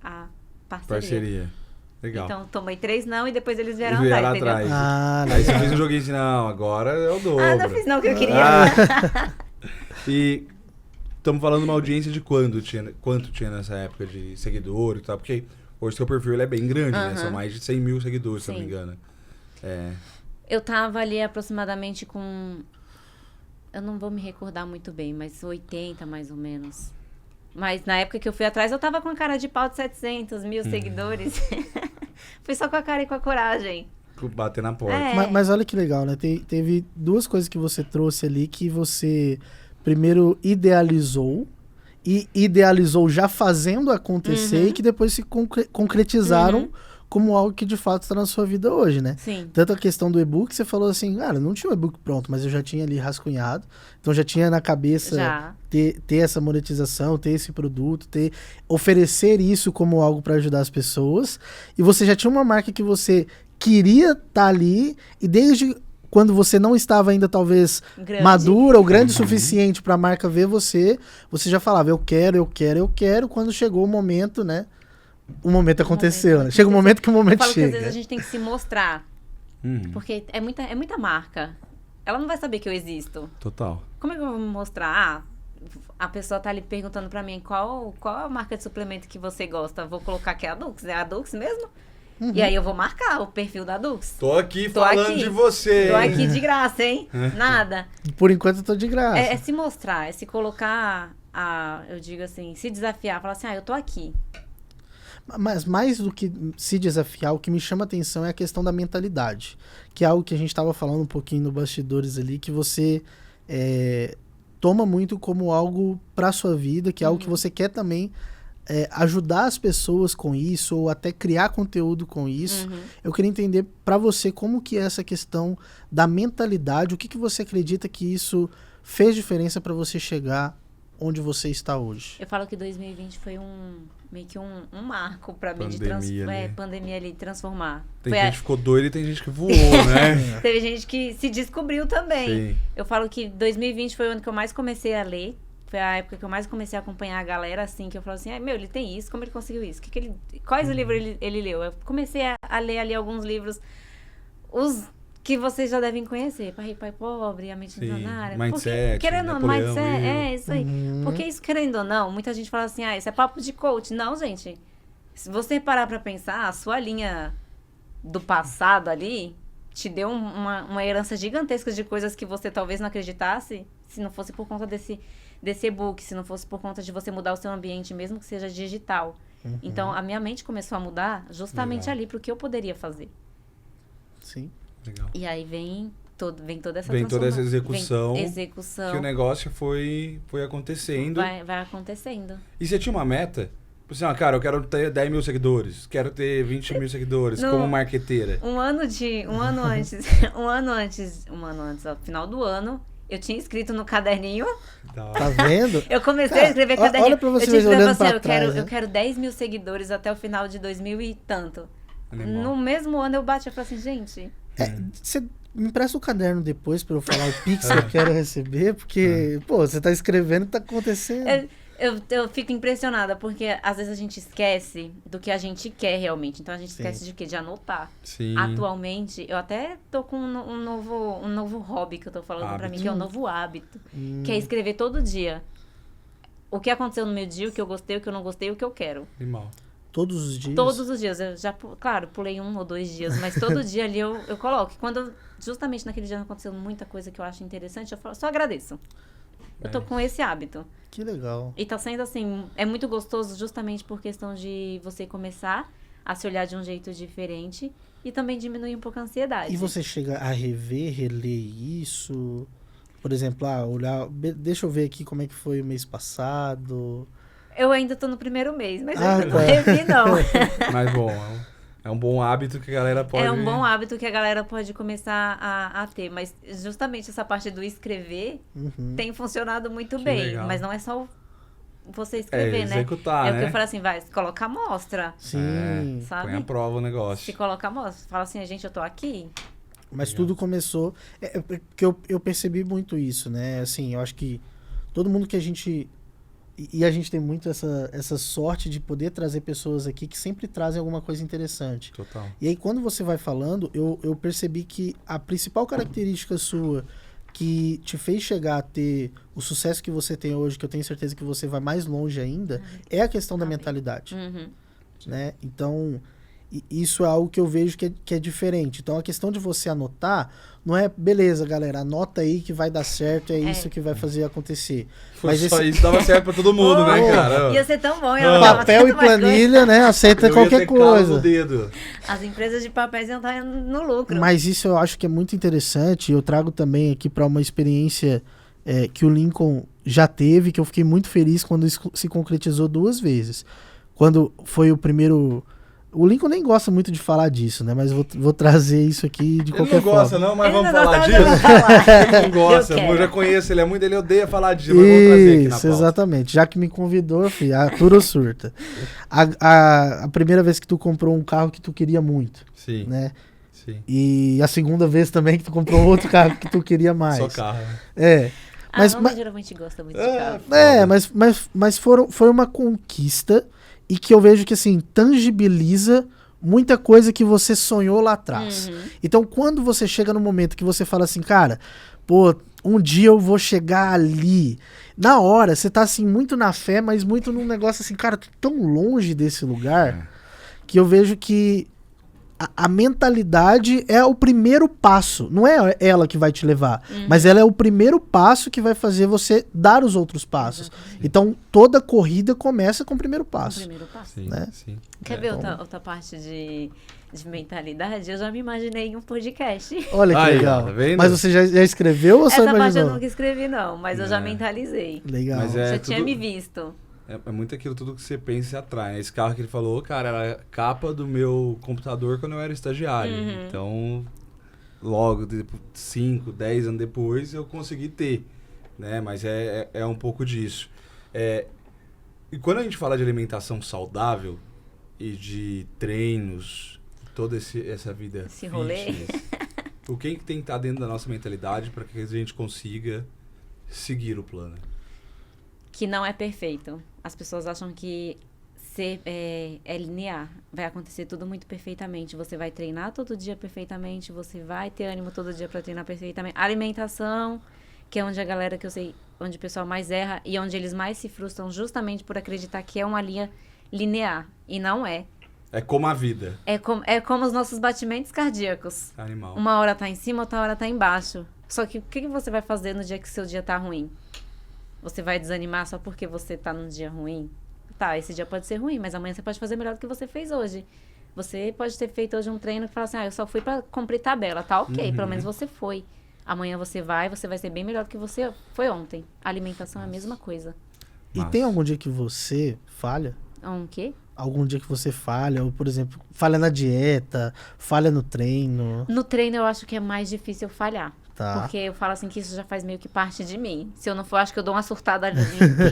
a parceria. Legal. Então, tomei 3 não e depois eles vieram atrás, entendeu? entendeu? Aí você fez um joguinho assim, não, agora é o dobro. Não fiz não, que eu queria. E estamos falando de uma audiência de quanto tinha nessa época de seguidor e tal, porque hoje seu perfil ele é bem grande, né? São mais de 100 mil seguidores, se eu não me engano. Eu tava ali aproximadamente com... Eu não vou me recordar muito bem, mas 80 mais ou menos. Mas na época que eu fui atrás, eu tava com a cara de pau de 700 mil seguidores. Fui só com a cara e com a coragem. Bater na porta. Mas olha que legal, né? Teve 2 coisas que você trouxe ali que você primeiro idealizou e idealizou já fazendo acontecer e que depois se concretizaram como algo que de fato está na sua vida hoje, né? Sim. Tanto a questão do e-book, você falou assim, cara, não tinha o e-book pronto, mas eu já tinha ali rascunhado, então já tinha na cabeça ter essa monetização, ter esse produto, oferecer isso como algo para ajudar as pessoas, e você já tinha uma marca que você queria estar ali, e desde quando você não estava ainda talvez madura ou grande o suficiente para a marca ver você já falava, eu quero, quando chegou o momento, né? O momento aconteceu, né? Chega um momento que o momento chega. Que às vezes a gente tem que se mostrar. Porque é muita marca. Ela não vai saber que eu existo. Total. Como é que eu vou me mostrar? A pessoa tá ali perguntando pra mim qual a marca de suplemento que você gosta. Vou colocar que é a Dux. É a Dux mesmo? E aí eu vou marcar o perfil da Dux. Tô aqui falando de você. Tô aqui de graça, hein? Nada. Por enquanto eu tô de graça. É se mostrar, é se colocar, eu digo assim, se desafiar. Falar assim, eu tô aqui. Mas mais do que se desafiar, o que me chama a atenção é a questão da mentalidade. Que é algo que a gente estava falando um pouquinho no bastidores ali, que você toma muito como algo para sua vida, que é algo que você quer também ajudar as pessoas com isso, ou até criar conteúdo com isso. Eu queria entender para você como que é essa questão da mentalidade, o que você acredita que isso fez diferença para você chegar onde você está hoje. Eu falo que 2020 foi meio que um marco pra mim pandemia ali, transformar. Tem gente que ficou doida e tem gente que voou, né? Teve gente que se descobriu também. Sim. Eu falo que 2020 foi o ano que eu mais comecei a ler. Foi a época que eu mais comecei a acompanhar a galera, assim, que eu falo assim, ele tem isso, como ele conseguiu isso? Quais livros ele leu? Eu comecei a ler ali alguns livros, os que vocês já devem conhecer, Pai Rico, Pai Pobre, A Mente Milionária. Mindset, querendo ou não, Mindset, isso aí. Porque isso, querendo ou não, muita gente fala assim, isso é papo de coach. Não, gente. Se você parar pra pensar, a sua linha do passado ali te deu uma herança gigantesca de coisas que você talvez não acreditasse, se não fosse por conta desse e-book, se não fosse por conta de você mudar o seu ambiente, mesmo que seja digital. Então, a minha mente começou a mudar justamente ali pro que eu poderia fazer. Sim. Legal. E aí vem toda essa execução. Execução. Que o negócio foi acontecendo. Vai acontecendo. E você tinha uma meta? Assim, cara, eu quero ter 10 mil seguidores, quero ter 20 mil seguidores, como marqueteira. Um ano antes, ó, final do ano, eu tinha escrito no caderninho. Tá vendo? Eu comecei a escrever caderninho. Olha pra você ver, olhando pra trás, eu quero 10 mil seguidores até o final de 2000 e tanto. Animal. No mesmo ano eu bati e falei assim, gente... Você me empresta o caderno depois pra eu falar o Pix que eu quero receber, porque, você tá escrevendo o que tá acontecendo. Eu fico impressionada, porque às vezes a gente esquece do que a gente quer realmente. Então a gente esquece de quê? De anotar. Sim. Atualmente, eu até tô com um novo hobby que eu tô falando pra mim, que é um novo hábito. Que é escrever todo dia. o que aconteceu no meu dia, o que eu gostei, o que eu não gostei, o que eu quero. Animal. Todos os dias? Todos os dias. Eu já, claro, pulei 1 ou 2 dias, mas todo dia ali eu coloco. Quando justamente naquele dia não aconteceu muita coisa que eu acho interessante, eu falo, só agradeço. Eu tô com esse hábito. Que legal. E tá sendo assim, é muito gostoso justamente por questão de você começar a se olhar de um jeito diferente e também diminuir um pouco a ansiedade. E você chega a reler isso? Por exemplo, olhar, deixa eu ver aqui como é que foi o mês passado. Eu ainda tô no primeiro mês, mas eu Ah, ainda tá. não revi, não. Mas bom, é um bom hábito que a galera pode... É um bom hábito que a galera pode começar a ter. Mas justamente essa parte do escrever tem funcionado muito Que bem. legal. Mas não é só você escrever, né? executar, É né? o que eu falo assim, vai, coloca a amostra, Sim. sabe? Põe à prova o negócio. Se coloca a amostra. Fala assim, gente, eu tô aqui. Mas tudo começou... Porque eu percebi muito isso, né? Assim, eu acho que todo mundo que a gente... E a gente tem muito essa sorte de poder trazer pessoas aqui que sempre trazem alguma coisa interessante. Total. E aí, quando você vai falando, eu percebi que a principal característica sua que te fez chegar a ter o sucesso que você tem hoje, que eu tenho certeza que você vai mais longe ainda, é a questão da mentalidade. Uhum. Né? Então, isso é algo que eu vejo que é diferente. Então, a questão de você anotar, não é, beleza, galera, anota aí que vai dar certo, é isso que vai fazer acontecer. Foi Mas só esse isso, dava certo pra todo mundo, né, cara? Ia ser tão bom. Ia dar papel e tanto mais coisa. planilha, né? Aceita Eu ia qualquer ter calo no coisa. dedo. As empresas de papéis iam estar no lucro. Mas isso eu acho que é muito interessante. Eu trago também aqui para uma experiência que o Lincoln já teve, que eu fiquei muito feliz quando isso se concretizou 2 vezes. Quando foi o primeiro... O Lincoln nem gosta muito de falar disso, né? Mas vou trazer isso aqui de Ele qualquer não gosta, forma. não, mas Ele vamos não falar gosta, disso. mas vamos falar. Ele não gosta, Eu eu quero. já conheço ele odeia falar disso, mas vamos trazer aqui na Isso, pauta. exatamente. Já que me convidou, filho, atura ou surta. A primeira vez que tu comprou um carro que tu queria muito, Sim, né? sim. E a segunda vez também que tu comprou outro carro que tu queria mais. Só carro, né? É. A Mas, Amanda geralmente gosta muito de carro. mas foi uma conquista e que eu vejo que, assim, tangibiliza muita coisa que você sonhou lá atrás. Então, quando você chega no momento que você fala assim, cara, pô, um dia eu vou chegar ali. Na hora, você tá, assim, muito na fé, mas muito num negócio assim, cara, tô tão longe desse lugar que eu vejo que a mentalidade é o primeiro passo. Não é ela que vai te levar, mas ela é o primeiro passo que vai fazer você dar os outros passos. Então, toda corrida começa com o primeiro passo. Primeiro passo. Sim, Né? sim. Quer ver outra parte de mentalidade? Eu já me imaginei em um podcast. Olha que Aí, legal. ó, tá vendo? Já escreveu ou só Essa parte eu imaginou? nunca escrevi, não, mas eu já mentalizei. Legal. Mas Já tinha me visto. É muito aquilo, tudo que você pensa e se atrai, né? Esse carro que ele falou, cara, era capa do meu computador quando eu era estagiário. Então, logo, 5, 10 anos depois, eu consegui ter, né? Mas é um pouco disso. E quando a gente fala de alimentação saudável e de treinos, toda essa vida Esse rolê. o que tem que estar dentro da nossa mentalidade para que a gente consiga seguir o plano? Que não é perfeito. As pessoas acham que é linear. Vai acontecer tudo muito perfeitamente. Você vai treinar todo dia perfeitamente. Você vai ter ânimo todo dia para treinar perfeitamente. A alimentação, que é onde a galera que eu sei, onde o pessoal mais erra e onde eles mais se frustram justamente por acreditar que é uma linha linear. E não é. É como a vida. É como os nossos batimentos cardíacos. Animal. Uma hora tá em cima, outra hora tá embaixo. Só que o que você vai fazer no dia que seu dia tá ruim? Você vai desanimar só porque você tá num dia ruim? Tá, esse dia pode ser ruim, mas amanhã você pode fazer melhor do que você fez hoje. Você pode ter feito hoje um treino que fala assim, eu só fui pra cumprir tabela, tá ok, pelo menos você foi. Amanhã você vai ser bem melhor do que você foi ontem. A alimentação é a mesma coisa. E tem algum dia que você falha? Um quê? Algum dia que você falha, ou por exemplo, falha na dieta, falha no treino? No treino eu acho que é mais difícil falhar. Tá. Porque eu falo assim que isso já faz meio que parte de mim. Se eu não for, acho que eu dou uma surtada ali.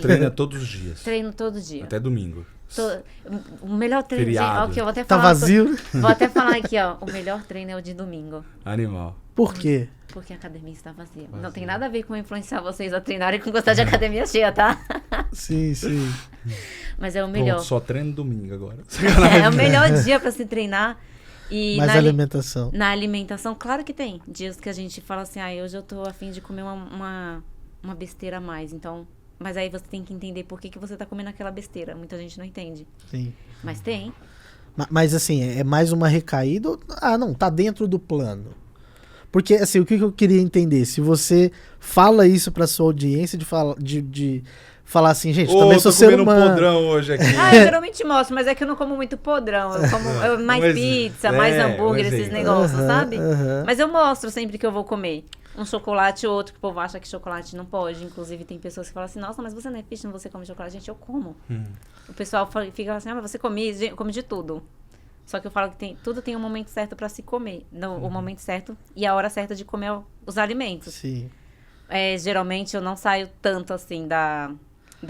Treina todos os dias. Treino todo dia. Até domingo. O melhor treino, gente, Feriado. ó, que eu vou até Tá falar. vazio? Vou até falar aqui, ó. O melhor treino é o de domingo. Animal. Por quê? Porque a academia está vazia. Não tem nada a ver com influenciar vocês a treinarem com gostar de academia cheia, tá? Sim, sim. Mas é o melhor. Pronto, só treino domingo agora. É o melhor dia pra se treinar. E Mas alimentação. Na alimentação, claro que tem. Dias que a gente fala assim, hoje eu tô a fim de comer uma besteira a mais. Então, Mas aí você tem que entender por que você tá comendo aquela besteira. Muita gente não entende. Sim. Mas tem. Mas assim, é mais uma recaída? Não, tá dentro do plano. Porque, assim, o que eu queria entender? Se você fala isso pra sua audiência, de falar assim, gente, também sou ser humano. Podrão hoje aqui. Eu geralmente mostro, mas é que eu não como muito podrão. Eu como mais pizza, mais hambúrguer, esses negócios, sabe? Mas eu mostro sempre que eu vou comer. Um chocolate ou outro, que o povo acha que chocolate não pode. Inclusive, tem pessoas que falam assim, nossa, mas você não é fitness, você come chocolate. Gente, eu como. O pessoal fica assim, mas você come de tudo. Só que eu falo que tudo tem um momento certo pra se comer. O momento certo e a hora certa de comer os alimentos. Sim. Geralmente, eu não saio tanto assim da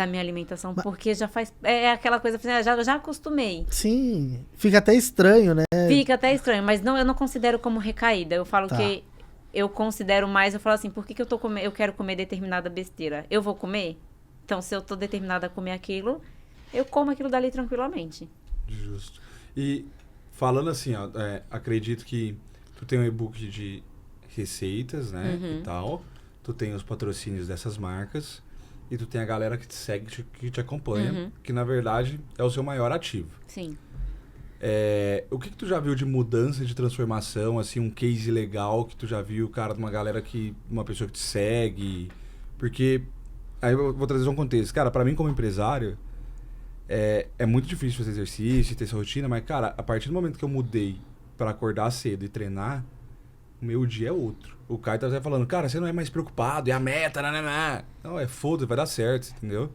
minha alimentação, porque já faz... É aquela coisa, já acostumei. Sim, fica até estranho, né? Fica até estranho, mas eu não considero como recaída. Eu falo que eu considero mais, eu falo assim, por que eu quero comer determinada besteira? Eu vou comer? Então, se eu tô determinada a comer aquilo, eu como aquilo dali tranquilamente. Justo. E falando assim, ó, acredito que tu tem um e-book de receitas, né, e tal. Tu tem os patrocínios dessas marcas. E tu tem a galera que te segue, que te acompanha, que na verdade é o seu maior ativo. Sim. O que tu já viu de mudança, de transformação, assim, um case legal que tu já viu, cara, de uma galera uma pessoa que te segue? Porque, aí eu vou trazer um contexto. Cara, pra mim como empresário, é muito difícil fazer exercício, ter essa rotina, mas, cara, a partir do momento que eu mudei pra acordar cedo e treinar, o meu dia é outro. O Caio tá falando, cara, você não é mais preocupado, é a meta, Não, foda-se, vai dar certo, entendeu?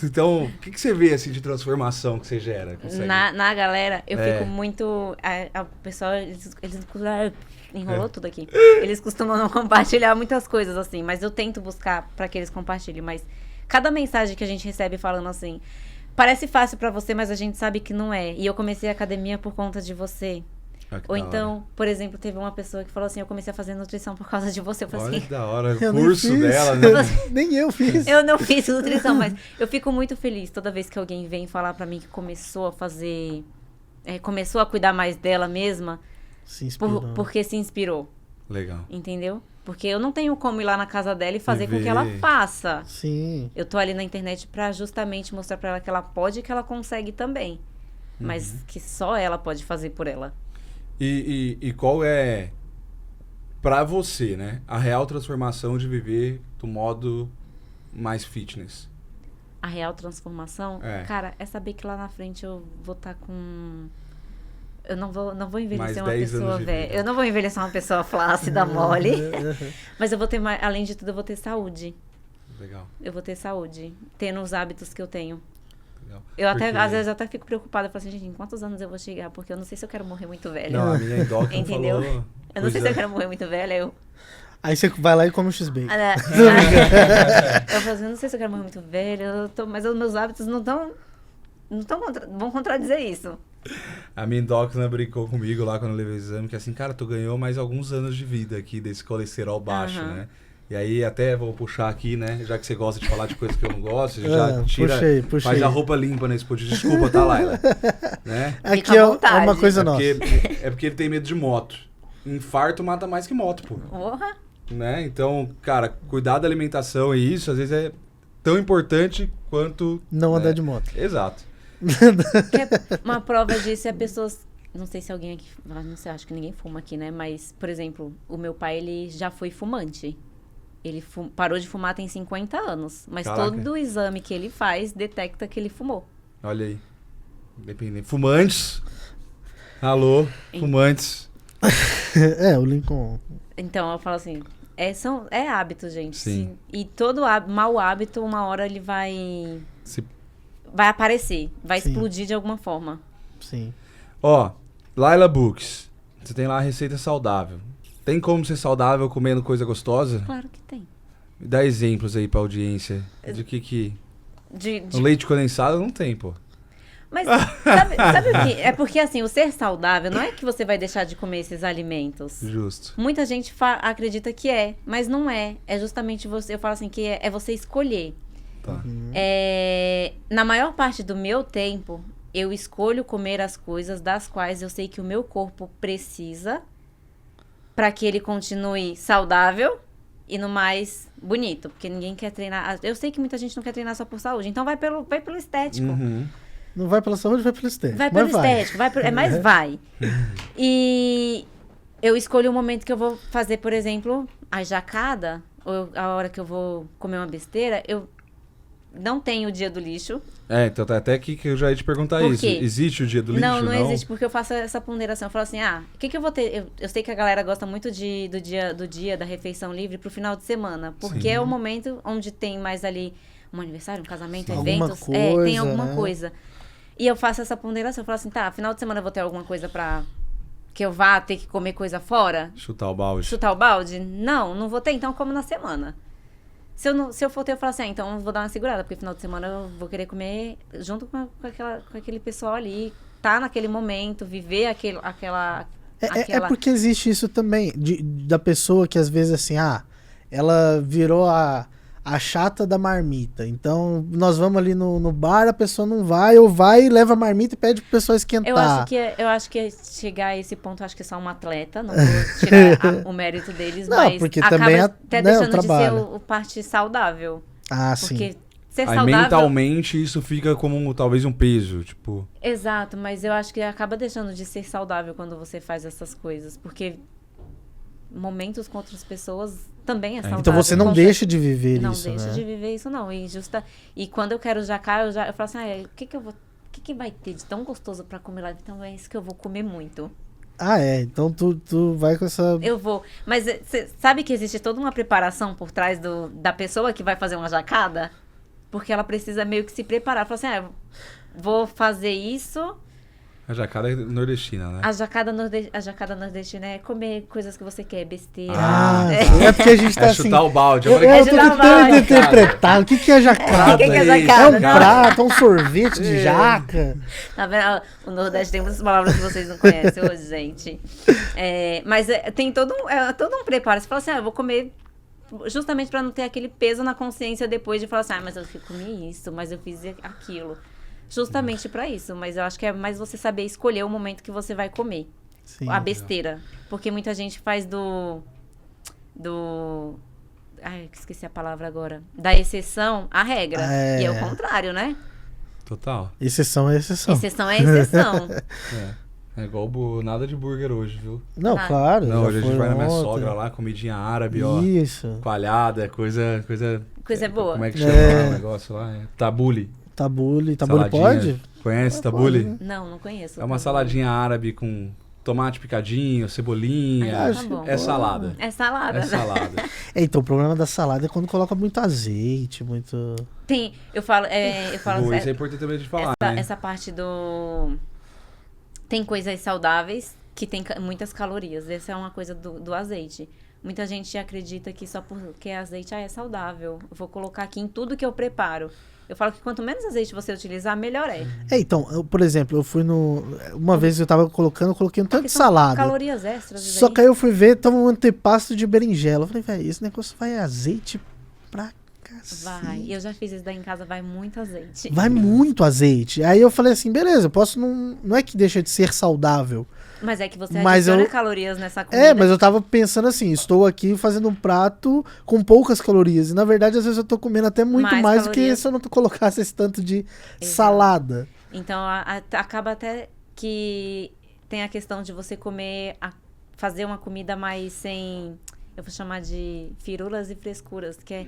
Então, o que você vê, assim, de transformação que você gera? Na galera, eu fico muito... O pessoal, eles enrolou tudo aqui. Eles costumam não compartilhar muitas coisas, assim, mas eu tento buscar pra que eles compartilhem. Mas cada mensagem que a gente recebe falando assim, parece fácil pra você, mas a gente sabe que não é. E eu comecei a academia por conta de você. Ou então, por exemplo, teve uma pessoa que falou assim, eu comecei a fazer nutrição por causa de você. Eu falei Olha assim, que da hora, o curso dela, né? Nem eu fiz. Eu não fiz nutrição, mas eu fico muito feliz toda vez que alguém vem falar pra mim que começou a fazer... começou a cuidar mais dela mesma. Se inspirou. Porque se inspirou. Legal. Entendeu? Porque eu não tenho como ir lá na casa dela e fazer com que ela faça. Sim. Eu tô ali na internet pra justamente mostrar pra ela que ela pode e que ela consegue também. Mas que só ela pode fazer por ela. E qual é, pra você, né, a real transformação de viver do modo mais fitness? A real transformação? Cara, é saber que lá na frente eu vou estar com... Eu não vou envelhecer uma pessoa velha. Eu não vou envelhecer uma pessoa flácida, mole. Mas eu vou ter, além de tudo, eu vou ter saúde. Legal. Eu vou ter saúde, tendo os hábitos que eu tenho. Legal. Às vezes, eu até fico preocupada. Eu falo assim, gente, em quantos anos eu vou chegar? Porque eu não sei se eu quero morrer muito velha. Não, a minha endócrina entendeu? falou... Eu não sei se eu quero morrer muito velha. Aí você vai lá e come o X-Bacon. Eu falo assim, eu não sei se eu quero morrer muito velha, mas os meus hábitos não vão contradizer isso. A minha endócrina brincou comigo lá quando eu levei o exame, que assim, cara, tu ganhou mais alguns anos de vida aqui desse colesterol baixo, né? E aí até vou puxar aqui, né? Já que você gosta de falar de coisas que eu não gosto, já tira, puxei. faz a roupa limpa nesse podcast. Desculpa, tá, Laila? Né? Aqui é uma coisa nossa. Porque ele tem medo de moto. Infarto mata mais que moto, pô. Porra! Né? Então, cara, cuidar da alimentação e isso, às vezes é tão importante quanto... Não andar de moto. Exato. Uma prova disso é pessoas... Não sei se alguém aqui... Não sei, acho que ninguém fuma aqui, né? Mas, por exemplo, o meu pai, ele já foi fumante. Ele parou de fumar tem 50 anos. Mas Caraca. todo o exame que ele faz detecta que ele fumou. Olha aí. Independente. Fumantes. Alô, fumantes. O Lincoln... Então, eu falo assim... É hábito, gente. Sim. E todo mau hábito, uma hora ele vai aparecer. Vai explodir de alguma forma. Sim. Ó, Laila Books. Você tem lá a receita saudável. Tem como ser saudável comendo coisa gostosa? Claro que tem. Dá exemplos aí pra audiência. De que... O leite condensado não tem, pô. Mas sabe o que? É porque assim, o ser saudável não é que você vai deixar de comer esses alimentos. Justo. Muita gente acredita que mas não é. É justamente você, eu falo assim, que é você escolher. Tá. Na maior parte do meu tempo, eu escolho comer as coisas das quais eu sei que o meu corpo precisa para que ele continue saudável e no mais bonito, porque ninguém quer treinar. Eu sei que muita gente não quer treinar só por saúde, então vai pelo estético. Não vai pela saúde, vai pelo estético. Vai pelo estético, mas vai. E eu escolho o momento que eu vou fazer, por exemplo, a jacada, ou a hora que eu vou comer uma besteira, eu não tenho o dia do lixo. Então tá até aqui que eu já ia te perguntar Por isso. quê? Existe o dia do lixo? Não existe, porque eu faço essa ponderação. Eu falo assim, o que eu vou ter? Eu sei que a galera gosta muito do dia da refeição livre pro final de semana, porque é o momento onde tem mais ali um aniversário, um casamento, eventos. Tem alguma coisa. E eu faço essa ponderação. Eu falo assim, final de semana eu vou ter alguma coisa pra... que eu vá ter que comer coisa fora? Chutar o balde. Chutar o balde? Não vou ter, então eu como na semana. Se eu for ter, eu falo assim, então eu vou dar uma segurada, porque final de semana eu vou querer comer junto com aquele pessoal ali, tá naquele momento, viver aquela... É porque existe isso também, da pessoa que às vezes assim, ela virou a chata da marmita. Então, nós vamos ali no bar, a pessoa não vai, ou vai, leva a marmita e pede pro pessoal esquentar. Eu acho que chegar a esse ponto, acho que é só um atleta, não vou tirar o mérito deles, não, mas porque acaba também até deixando de ser o parte saudável. Sim. Porque ser Aí saudável... mentalmente isso fica como talvez um peso, tipo... Exato, mas eu acho que acaba deixando de ser saudável quando você faz essas coisas, porque momentos com outras pessoas também é saudável. Então você não deixa de viver isso, Não deixa de viver isso, não. E quando eu quero jacá, eu falo assim, o que vai ter de tão gostoso pra comer lá? Então é isso que eu vou comer muito. Então tu vai com essa... Eu vou. Mas você sabe que existe toda uma preparação por trás da pessoa que vai fazer uma jacada? Porque ela precisa meio que se preparar. Fala assim, vou fazer isso... A jacada é nordestina, né? A jacada nordestina é comer coisas que você quer, besteira. É porque a gente tá assim... chutar o balde. Eu tô tentando interpretar o que é jacada. O que é jacada? É um prato, é um sorvete de jaca. Tá vendo? O Nordeste tem muitas palavras que vocês não conhecem hoje, gente. Mas tem todo um preparo. Você fala assim, eu vou comer justamente pra não ter aquele peso na consciência depois de falar assim, mas eu comi isso, mas eu fiz aquilo. Justamente pra isso, mas eu acho que é mais você saber escolher o momento que você vai comer. Sim, a besteira. Porque muita gente faz esqueci a palavra agora. Da exceção a regra. E é o contrário, né? Total. Exceção é exceção. Exceção é exceção. É igual nada de burger hoje, viu? Não, claro. Não, hoje a gente vai na minha sogra lá, comidinha árabe, Isso. Coalhada, coisa boa. Como é que chama lá o negócio lá? Tabule. Tabule pode? Conhece tabule? Não conheço. É uma saladinha árabe com tomate picadinho, cebolinha. Tá salada. É salada. É salada. Então, o problema da salada é quando coloca muito azeite, muito... Tem, eu falo isso é importante também de falar, né? Essa parte do... Tem coisas saudáveis que tem muitas calorias. Essa é uma coisa do azeite. Muita gente acredita que só porque azeite é saudável. Eu vou colocar aqui em tudo que eu preparo. Eu falo que quanto menos azeite você utilizar, melhor é. Então, por exemplo, eu fui uma vez eu tava coloquei um tanto de salada. Calorias extras. Só que aí eu fui ver, tava um antepasto de berinjela. Eu falei, velho, esse negócio vai azeite pra cacete. Vai. Eu já fiz isso daí em casa, vai muito azeite. Vai muito azeite. Aí eu falei assim, beleza, eu posso não é que deixa de ser saudável. Mas é que você adiciona calorias nessa comida. Mas eu tava pensando assim, estou aqui fazendo um prato com poucas calorias. E na verdade, às vezes eu tô comendo até muito mais do que se eu não colocasse esse tanto de salada. Então, acaba até que tem a questão de você fazer uma comida mais sem... Eu vou chamar de firulas e frescuras, que é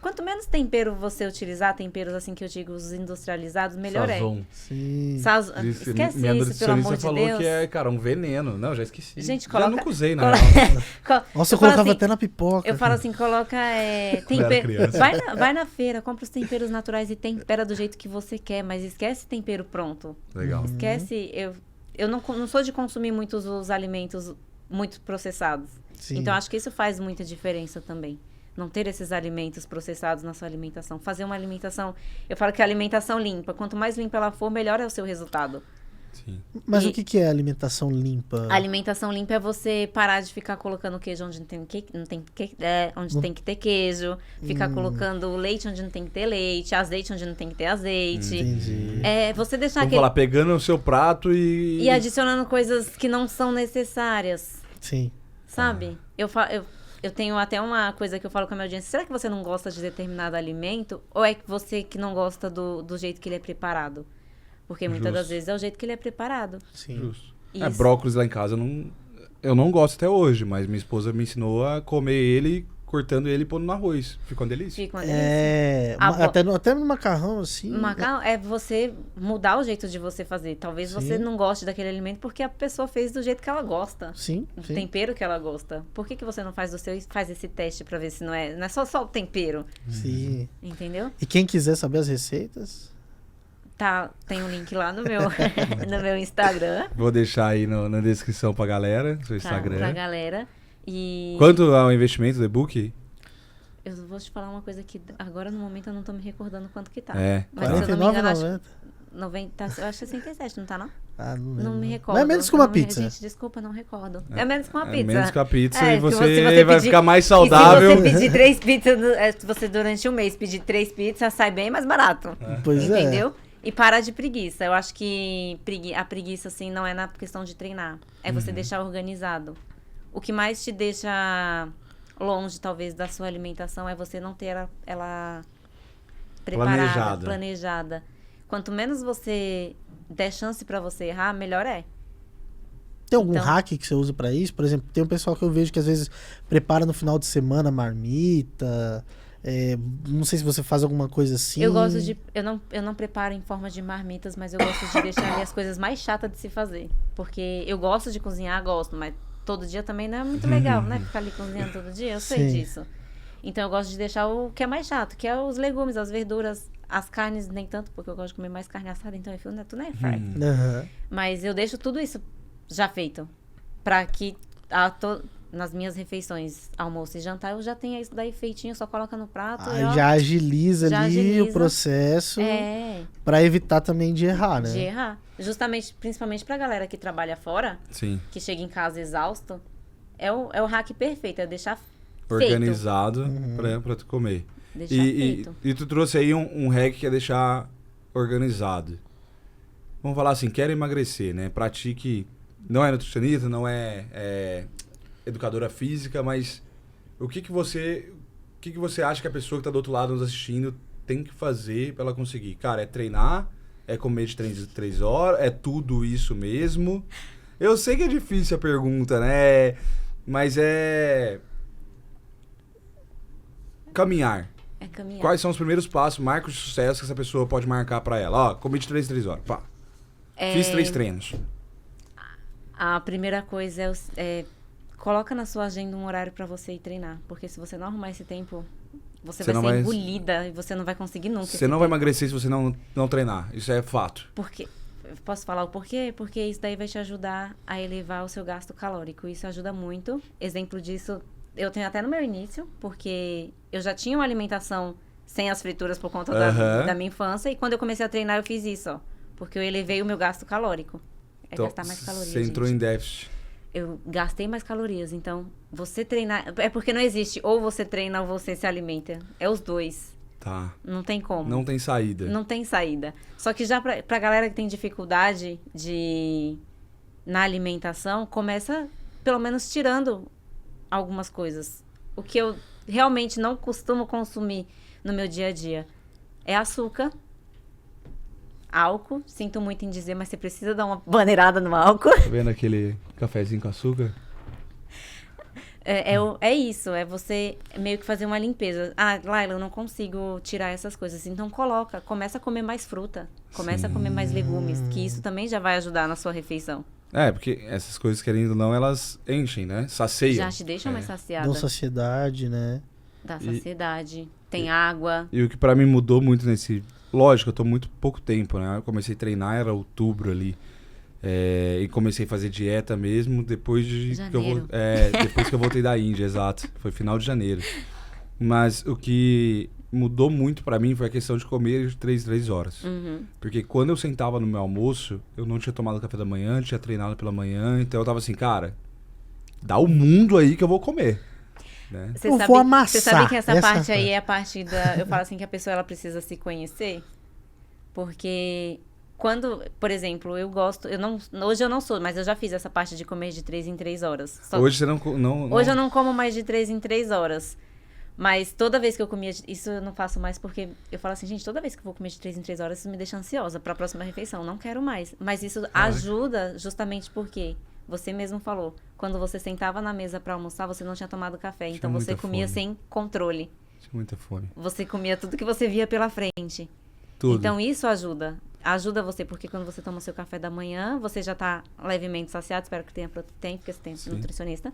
quanto menos tempero você utilizar, temperos assim que eu digo, os industrializados, melhor Sazon. Sim. Esquece minha isso, pelo amor de Deus. falou que é, cara, um veneno. Não, já esqueci. Gente, já nunca usei, né? Nossa, eu colocava até na pipoca. Eu falo assim, coloca tempero. Vai na feira, compra os temperos naturais e tempera do jeito que você quer, mas esquece tempero pronto. Legal. Esquece, eu não sou de consumir muitos os alimentos muito processados. Sim. Então, acho que isso faz muita diferença também. Não ter esses alimentos processados na sua alimentação. Fazer uma alimentação... Eu falo que a alimentação limpa. Quanto mais limpa ela for, melhor é o seu resultado. Sim. Mas o que é alimentação limpa? A alimentação limpa é você parar de ficar colocando queijo onde tem que ter queijo. Ficar colocando leite onde não tem que ter leite. Azeite onde não tem que ter azeite. Entendi. Você deixar Vamos falar, pegando o seu prato e adicionando coisas que não são necessárias. Sim. Sabe? eu tenho até uma coisa que eu falo com a minha audiência. Será que você não gosta de determinado alimento? Ou é que você que não gosta do jeito que ele é preparado? Porque muitas das vezes é o jeito que ele é preparado. Sim. Justo. Isso. Brócolis lá em casa eu não gosto até hoje, mas minha esposa me ensinou a comer ele, cortando ele e pondo no arroz. Fica uma delícia. Fica uma delícia. Até no macarrão, assim. Macarrão é você mudar o jeito de você fazer. Talvez você não goste daquele alimento porque a pessoa fez do jeito que ela gosta. Sim. Do tempero que ela gosta. Por que você não faz do seu e faz esse teste pra ver se não é só o tempero? Sim. Entendeu? E quem quiser saber as receitas... Tá, tem um link lá no meu, no meu Instagram. Vou deixar aí na descrição pra galera, seu Tá, Instagram. pra galera. E Quanto é o investimento do e-book? eu vou te falar uma coisa que agora no momento eu não tô me recordando quanto que tá. Mas se eu não me engano, acho, 49,90. 90, eu acho que é 67, não tá não? Ah, não lembro. Não me recordo. Mas é menos que uma pizza. Gente, desculpa, não recordo. É menos que uma pizza. Menos que a pizza e se você vai pedir- ficar mais E saudável. se você pedir 3 pizzas, se você durante um mês pedir 3 pizzas, sai bem mais barato. Pois Entendeu? E para de preguiça. Eu acho que a preguiça, assim, não é na questão de treinar. É você deixar organizado. O que mais te deixa longe, talvez, da sua alimentação é você não ter ela preparada, planejada. Quanto menos você der chance pra você errar, melhor é. Tem algum Então- hack que você usa pra isso? Por exemplo, tem um pessoal que eu vejo que às vezes prepara no final de semana marmita. Não sei se você faz alguma coisa assim. Eu gosto de... Eu não preparo em forma de marmitas, mas eu gosto de deixar ali as coisas mais chatas de se fazer. Porque eu gosto de cozinhar, gosto, mas todo dia também não é muito legal, né? Ficar ali cozinhando todo dia, eu sei Sim. disso. Então eu gosto de deixar o que é mais chato, que é os legumes, as verduras, as carnes, nem tanto, porque eu gosto de comer mais carne assada, então eu tudo na air fry. Aham. Mas eu deixo tudo isso já feito. Pra que nas minhas refeições, almoço e jantar, eu já tenho isso daí feitinho, só coloca no prato. Aí e, ó, já agiliza já ali agiliza. o processo É, pra evitar também de errar, né? de errar. Justamente, principalmente pra galera que trabalha fora, Sim. que chega em casa exausto, é o hack perfeito, é deixar Organizado pra tu comer. feito. Deixar feito. E tu trouxe aí um hack que é deixar organizado. Vamos falar assim, quer emagrecer, né? Pratique, não é nutricionista, não é educadora física, mas o que você acha que a pessoa que tá do outro lado nos assistindo tem que fazer pra ela conseguir? Cara, é treinar, é comer de 3 horas, é tudo isso mesmo? Eu sei que é difícil a pergunta, né? Mas é... Caminhar. É caminhar. Quais são os primeiros passos, marcos de sucesso que essa pessoa pode marcar pra ela? Ó, comi de 3 horas. Pá. Fiz 3 treinos. A primeira coisa coloca na sua agenda um horário pra você ir treinar. Porque se você não arrumar esse tempo, você vai ser engolida e você não vai conseguir nunca. Você não vai emagrecer se você não treinar. Isso é fato. Porque, posso falar o porquê? Porque isso daí vai te ajudar a elevar o seu gasto calórico. Isso ajuda muito. Exemplo disso, eu tenho até no meu início, porque eu já tinha uma alimentação sem as frituras por conta da minha infância. E quando eu comecei a treinar, eu fiz isso, ó. Porque eu elevei o meu gasto calórico. Então, gastar mais calorias, você entrou gente. em déficit. Eu gastei mais calorias. Então, você treinar... É porque não existe ou você treina ou você se alimenta. É os dois. Tá. Não tem como. Não tem saída. Não tem saída. Só que já pra galera que tem dificuldade na alimentação, começa pelo menos tirando algumas coisas. O que eu realmente não costumo consumir no meu dia a dia é açúcar, álcool. Sinto muito em dizer, mas você precisa dar uma maneirada no álcool. Tá vendo aquele cafezinho com açúcar? É isso, é você meio que fazer uma limpeza. Ah, Laila, eu não consigo tirar essas coisas. Então começa a comer mais fruta. Começa a comer mais legumes, que isso também já vai ajudar na sua refeição. Porque essas coisas, querendo ou não, elas enchem, né? Saceiam. Já te deixam mais saciada. Dão saciedade, né? Dá saciedade. Tem água. E o que pra mim mudou muito nesse... Lógico, eu tô muito pouco tempo, né? Eu comecei a treinar, era outubro ali. E comecei a fazer dieta mesmo depois de Janeiro. depois que eu voltei da Índia, exato. Foi final de janeiro. Mas o que mudou muito pra mim foi a questão de comer de 3 horas. Uhum. Porque quando eu sentava no meu almoço, eu não tinha tomado café da manhã, tinha treinado pela manhã, então eu tava assim, cara, dá o mundo aí que eu vou comer. Né? Você Eu sabe, vou amassar. Você sabe que essa Essa parte aí parte. é a parte da... Eu falo assim que a pessoa ela precisa se conhecer. Porque quando, por exemplo, hoje eu não sou, mas eu já fiz essa parte de comer de 3 em 3 horas. Hoje você não... Hoje eu não como mais de 3 em 3 horas. Mas toda vez que eu comia, isso eu não faço mais porque eu falo assim, gente, toda vez que eu vou comer de 3 em 3 horas, isso me deixa ansiosa para a próxima refeição, não quero mais. Mas isso ajuda justamente porque você mesmo falou, quando você sentava na mesa para almoçar, você não tinha tomado café, então você comia sem controle. Tinha muita fome. Você comia tudo que você via pela frente. Tudo. Então isso ajuda você, porque quando você toma o seu café da manhã, você já tá levemente saciado, espero que tenha proteína, porque você tem nutricionista.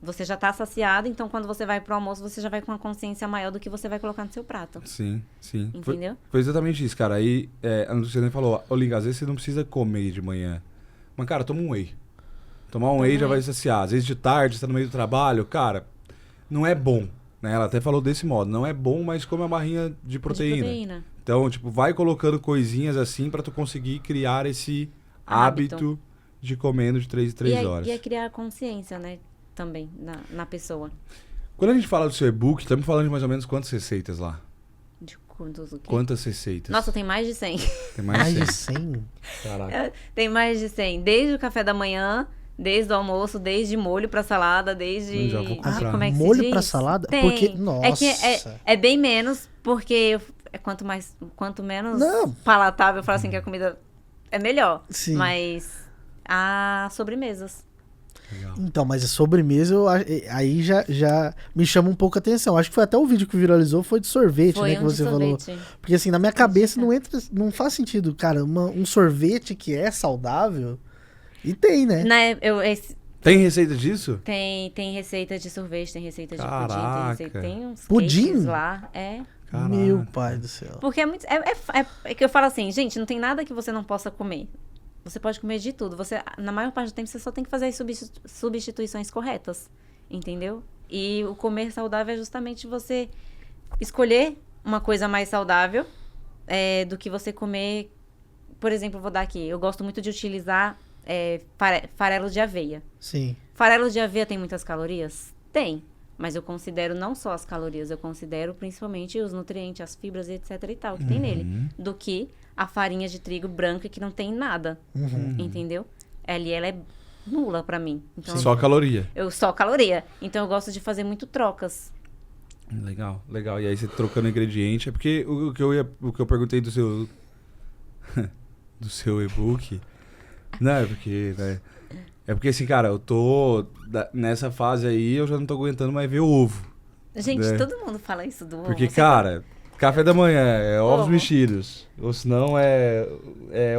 Você já tá saciado, então quando você vai pro almoço, você já vai com uma consciência maior do que você vai colocar no seu prato. Sim. Entendeu? Foi exatamente isso, cara. Aí a nutricionista falou, ô Linga, às vezes você não precisa comer de manhã. Mas, cara, toma um whey. Tomar um whey já vai saciar. Às vezes de tarde, você tá no meio do trabalho, cara, não é bom. Né? Ela até falou desse modo, não é bom, mas come uma barrinha de proteína. Então, tipo, vai colocando coisinhas assim pra tu conseguir criar esse hábito de comendo de 3 em 3 horas. E é criar consciência, né? Também, na pessoa. Quando a gente fala do seu e-book, estamos falando de mais ou menos quantas receitas lá? De quantos o quê? Quantas receitas? Nossa, tem mais de 100. Tem mais de 100? Caraca. Tem mais de 100. Desde o café da manhã, desde o almoço, desde molho pra salada, desde... Já vou comprar. Como é que molho se diz? pra salada? Tem. Porque, nossa. É que é bem menos, porque quanto menos palatável eu falo assim que a comida é melhor. Sim. Mas há sobremesas. Legal. Então, mas a sobremesa aí já me chama um pouco a atenção. Acho que foi até o vídeo que viralizou, foi de sorvete, né? Que você falou. Porque assim, na minha cabeça não faz sentido, cara, um sorvete que é saudável. E tem, né? Tem receita disso? Tem receita de sorvete, tem receita de Caraca. pudim, tem uns Pudim? cakes lá. Caraca. Meu pai do céu. Porque é que eu falo assim, gente, não tem nada que você não possa comer. Você pode comer de tudo. Na maior parte do tempo, você só tem que fazer as substituições corretas. Entendeu? E o comer saudável é justamente você escolher uma coisa mais saudável do que você comer... Por exemplo, vou dar aqui. Eu gosto muito de utilizar farelo de aveia. Sim. Farelo de aveia tem muitas calorias? Tem. Mas eu considero não só as calorias, eu considero principalmente os nutrientes, as fibras e etc e tal que tem nele. Do que a farinha de trigo branca que não tem nada. Entendeu? Ela é nula pra mim. Então, só caloria. Só caloria. Então eu gosto de fazer muito trocas. Legal. E aí você trocando ingrediente. É porque o que eu perguntei do seu do seu e-book, não, é porque assim, cara, eu tô nessa fase aí, eu já não tô aguentando mais ver ovo. Gente, né? todo mundo fala isso do ovo. Porque, cara, café da manhã é ovos mexidos, ou senão é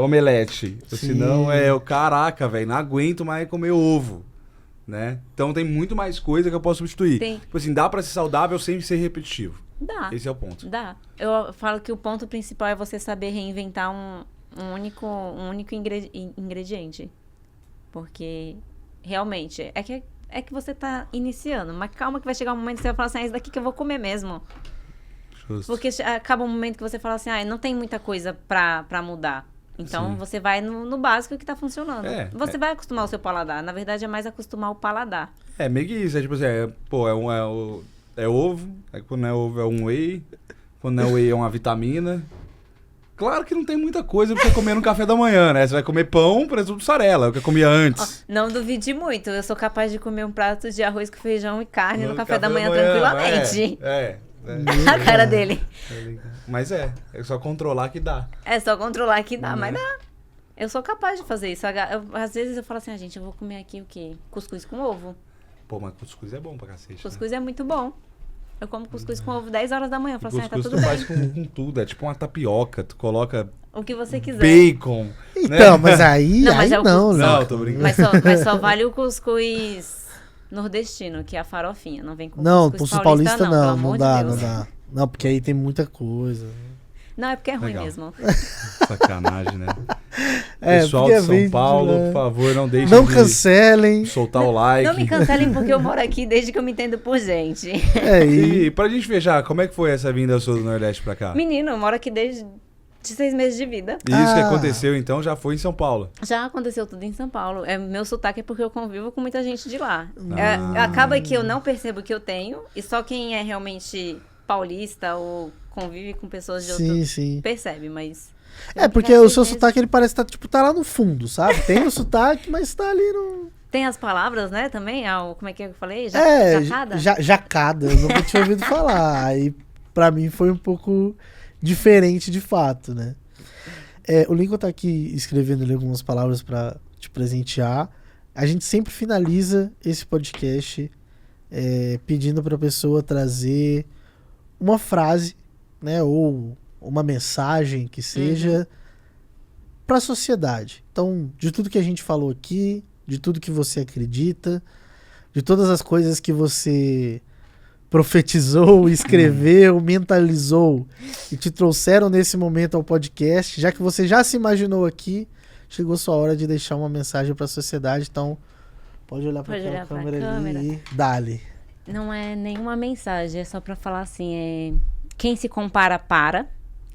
omelete, ou senão caraca, velho, não aguento mais comer ovo, né? Então tem muito mais coisa que eu posso substituir. Tipo assim, dá pra ser saudável sem ser repetitivo. Dá. Esse é o ponto. Dá. Eu falo que o ponto principal é você saber reinventar um único ingrediente. Porque, realmente, é que você tá iniciando. Mas calma que vai chegar um momento que você vai falar assim, é isso daqui que eu vou comer mesmo. Justo. Porque acaba um momento que você fala assim, não tem muita coisa pra mudar. Então, você vai no básico que tá funcionando. Você vai acostumar o seu paladar. Na verdade, é mais acostumar o paladar. É meio que isso. É tipo assim, é ovo. Aí quando não é ovo é um whey. Quando não é whey é uma vitamina. Claro que não tem muita coisa pra você comer no café da manhã, né? Você vai comer pão, presunto, mussarela, o que eu comia antes. Não duvide muito. Eu sou capaz de comer um prato de arroz com feijão e carne no café da manhã tranquilamente. A cara dele. Mas é só controlar que dá. É só controlar que dá, mas dá. Eu sou capaz de fazer isso. Às vezes eu falo assim, gente, eu vou comer aqui o quê? Cuscuz com ovo. Pô, mas cuscuz é bom pra cacete. Cuscuz é muito bom. Eu como cuscuz com ovo 10 horas da manhã. Eu falo assim, tá tudo tu bem. Faz com tudo, é tipo uma tapioca. Tu coloca o que você quiser. Bacon. Então, né? Mas Não, tô brincando. Mas só vale o cuscuz nordestino, que é a farofinha. Não vem com cuscuz paulista não dá. Não, porque aí tem muita coisa. Não, é porque é ruim mesmo. Sacanagem, né? Pessoal de São Paulo, por favor, não deixem Não cancelem. Soltar o like. Não me cancelem porque eu moro aqui desde que eu me entendo por gente. E pra gente fechar, como é que foi essa vinda sua do Nordeste pra cá? Menino, eu moro aqui desde 6 meses de vida. E isso que aconteceu, então, já foi em São Paulo? Já aconteceu tudo em São Paulo. Meu sotaque é porque eu convivo com muita gente de lá. Acaba que eu não percebo que eu tenho, e só quem é realmente paulista ou convive com pessoas de outro percebe, mas É, porque o seu sotaque, ele parece estar, tipo, tá lá no fundo, sabe? Tem o sotaque, mas tá ali no... Tem as palavras, né, também? Como é que eu falei? Jacada? Jacada, eu nunca tinha ouvido falar. Aí, pra mim, foi um pouco diferente de fato, né? O Lincoln tá aqui escrevendo ali algumas palavras pra te presentear. A gente sempre finaliza esse podcast pedindo pra pessoa trazer uma frase, né? Ou uma mensagem que seja pra sociedade. Então, de tudo que a gente falou aqui, de tudo que você acredita, de todas as coisas que você profetizou, escreveu, mentalizou e te trouxeram nesse momento ao podcast, já que você já se imaginou aqui, chegou sua hora de deixar uma mensagem para a sociedade, então pode olhar para a câmera ali e dá-lhe. Não é nenhuma mensagem, é só para falar assim, quem se compara, para.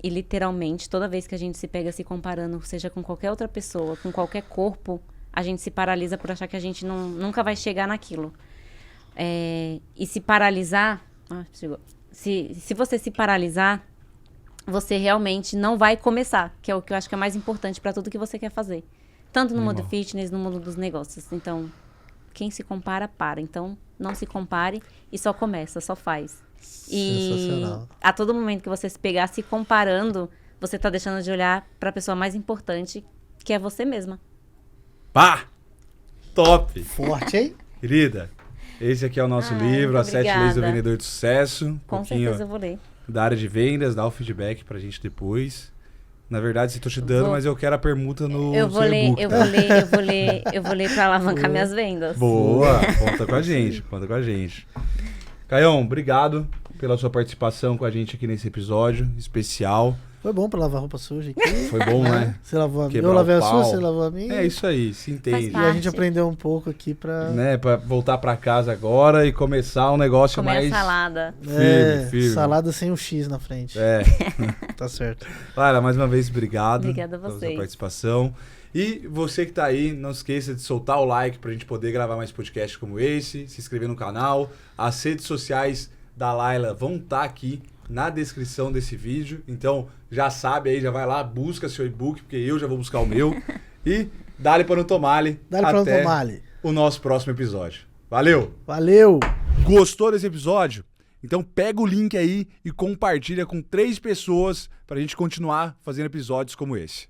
E literalmente, toda vez que a gente se pega se comparando, seja com qualquer outra pessoa, com qualquer corpo, a gente se paralisa por achar que a gente nunca vai chegar naquilo. E se paralisar... Se você se paralisar, você realmente não vai começar, que é o que eu acho que é mais importante para tudo que você quer fazer. Tanto no mundo fitness, no mundo dos negócios. Então, quem se compara, para. Então, não se compare e só começa, só faz. E a todo momento que você se pegar se comparando, você tá deixando de olhar para a pessoa mais importante, que é você mesma. Pá! Top! Forte, hein? Querida, esse aqui é o nosso livro, As 7 Leis do Vendedor de Sucesso. Com certeza eu vou ler. Da área de vendas, dá o feedback pra gente depois. Na verdade, se tô te dando, mas eu quero a permuta no eu vou seu ler, e-book. Eu vou ler pra alavancar minhas vendas. Boa! Conta com a gente, conta com a gente. Caião, obrigado pela sua participação com a gente aqui nesse episódio especial. Foi bom pra lavar roupa suja aqui. Foi bom, né? Você lavou a minha. Eu lavei a sua, você lavou a minha. É isso aí, se entende. E a gente aprendeu um pouco aqui pra... Né, pra voltar pra casa agora e começar um negócio mais... Comer a salada. Firme. Salada sem o X na frente. Tá certo. Lara, mais uma vez, obrigado. Obrigada a vocês. Pela sua participação. E você que tá aí, não esqueça de soltar o like pra gente poder gravar mais podcasts como esse, se inscrever no canal. As redes sociais da Laila vão estar aqui na descrição desse vídeo. Então, já sabe aí, já vai lá, busca seu e-book, porque eu já vou buscar o meu. E dá-lhe para não tomar-lhe. Até o nosso próximo episódio. Valeu! Valeu! Gostou desse episódio? Então pega o link aí e compartilha com 3 pessoas pra gente continuar fazendo episódios como esse.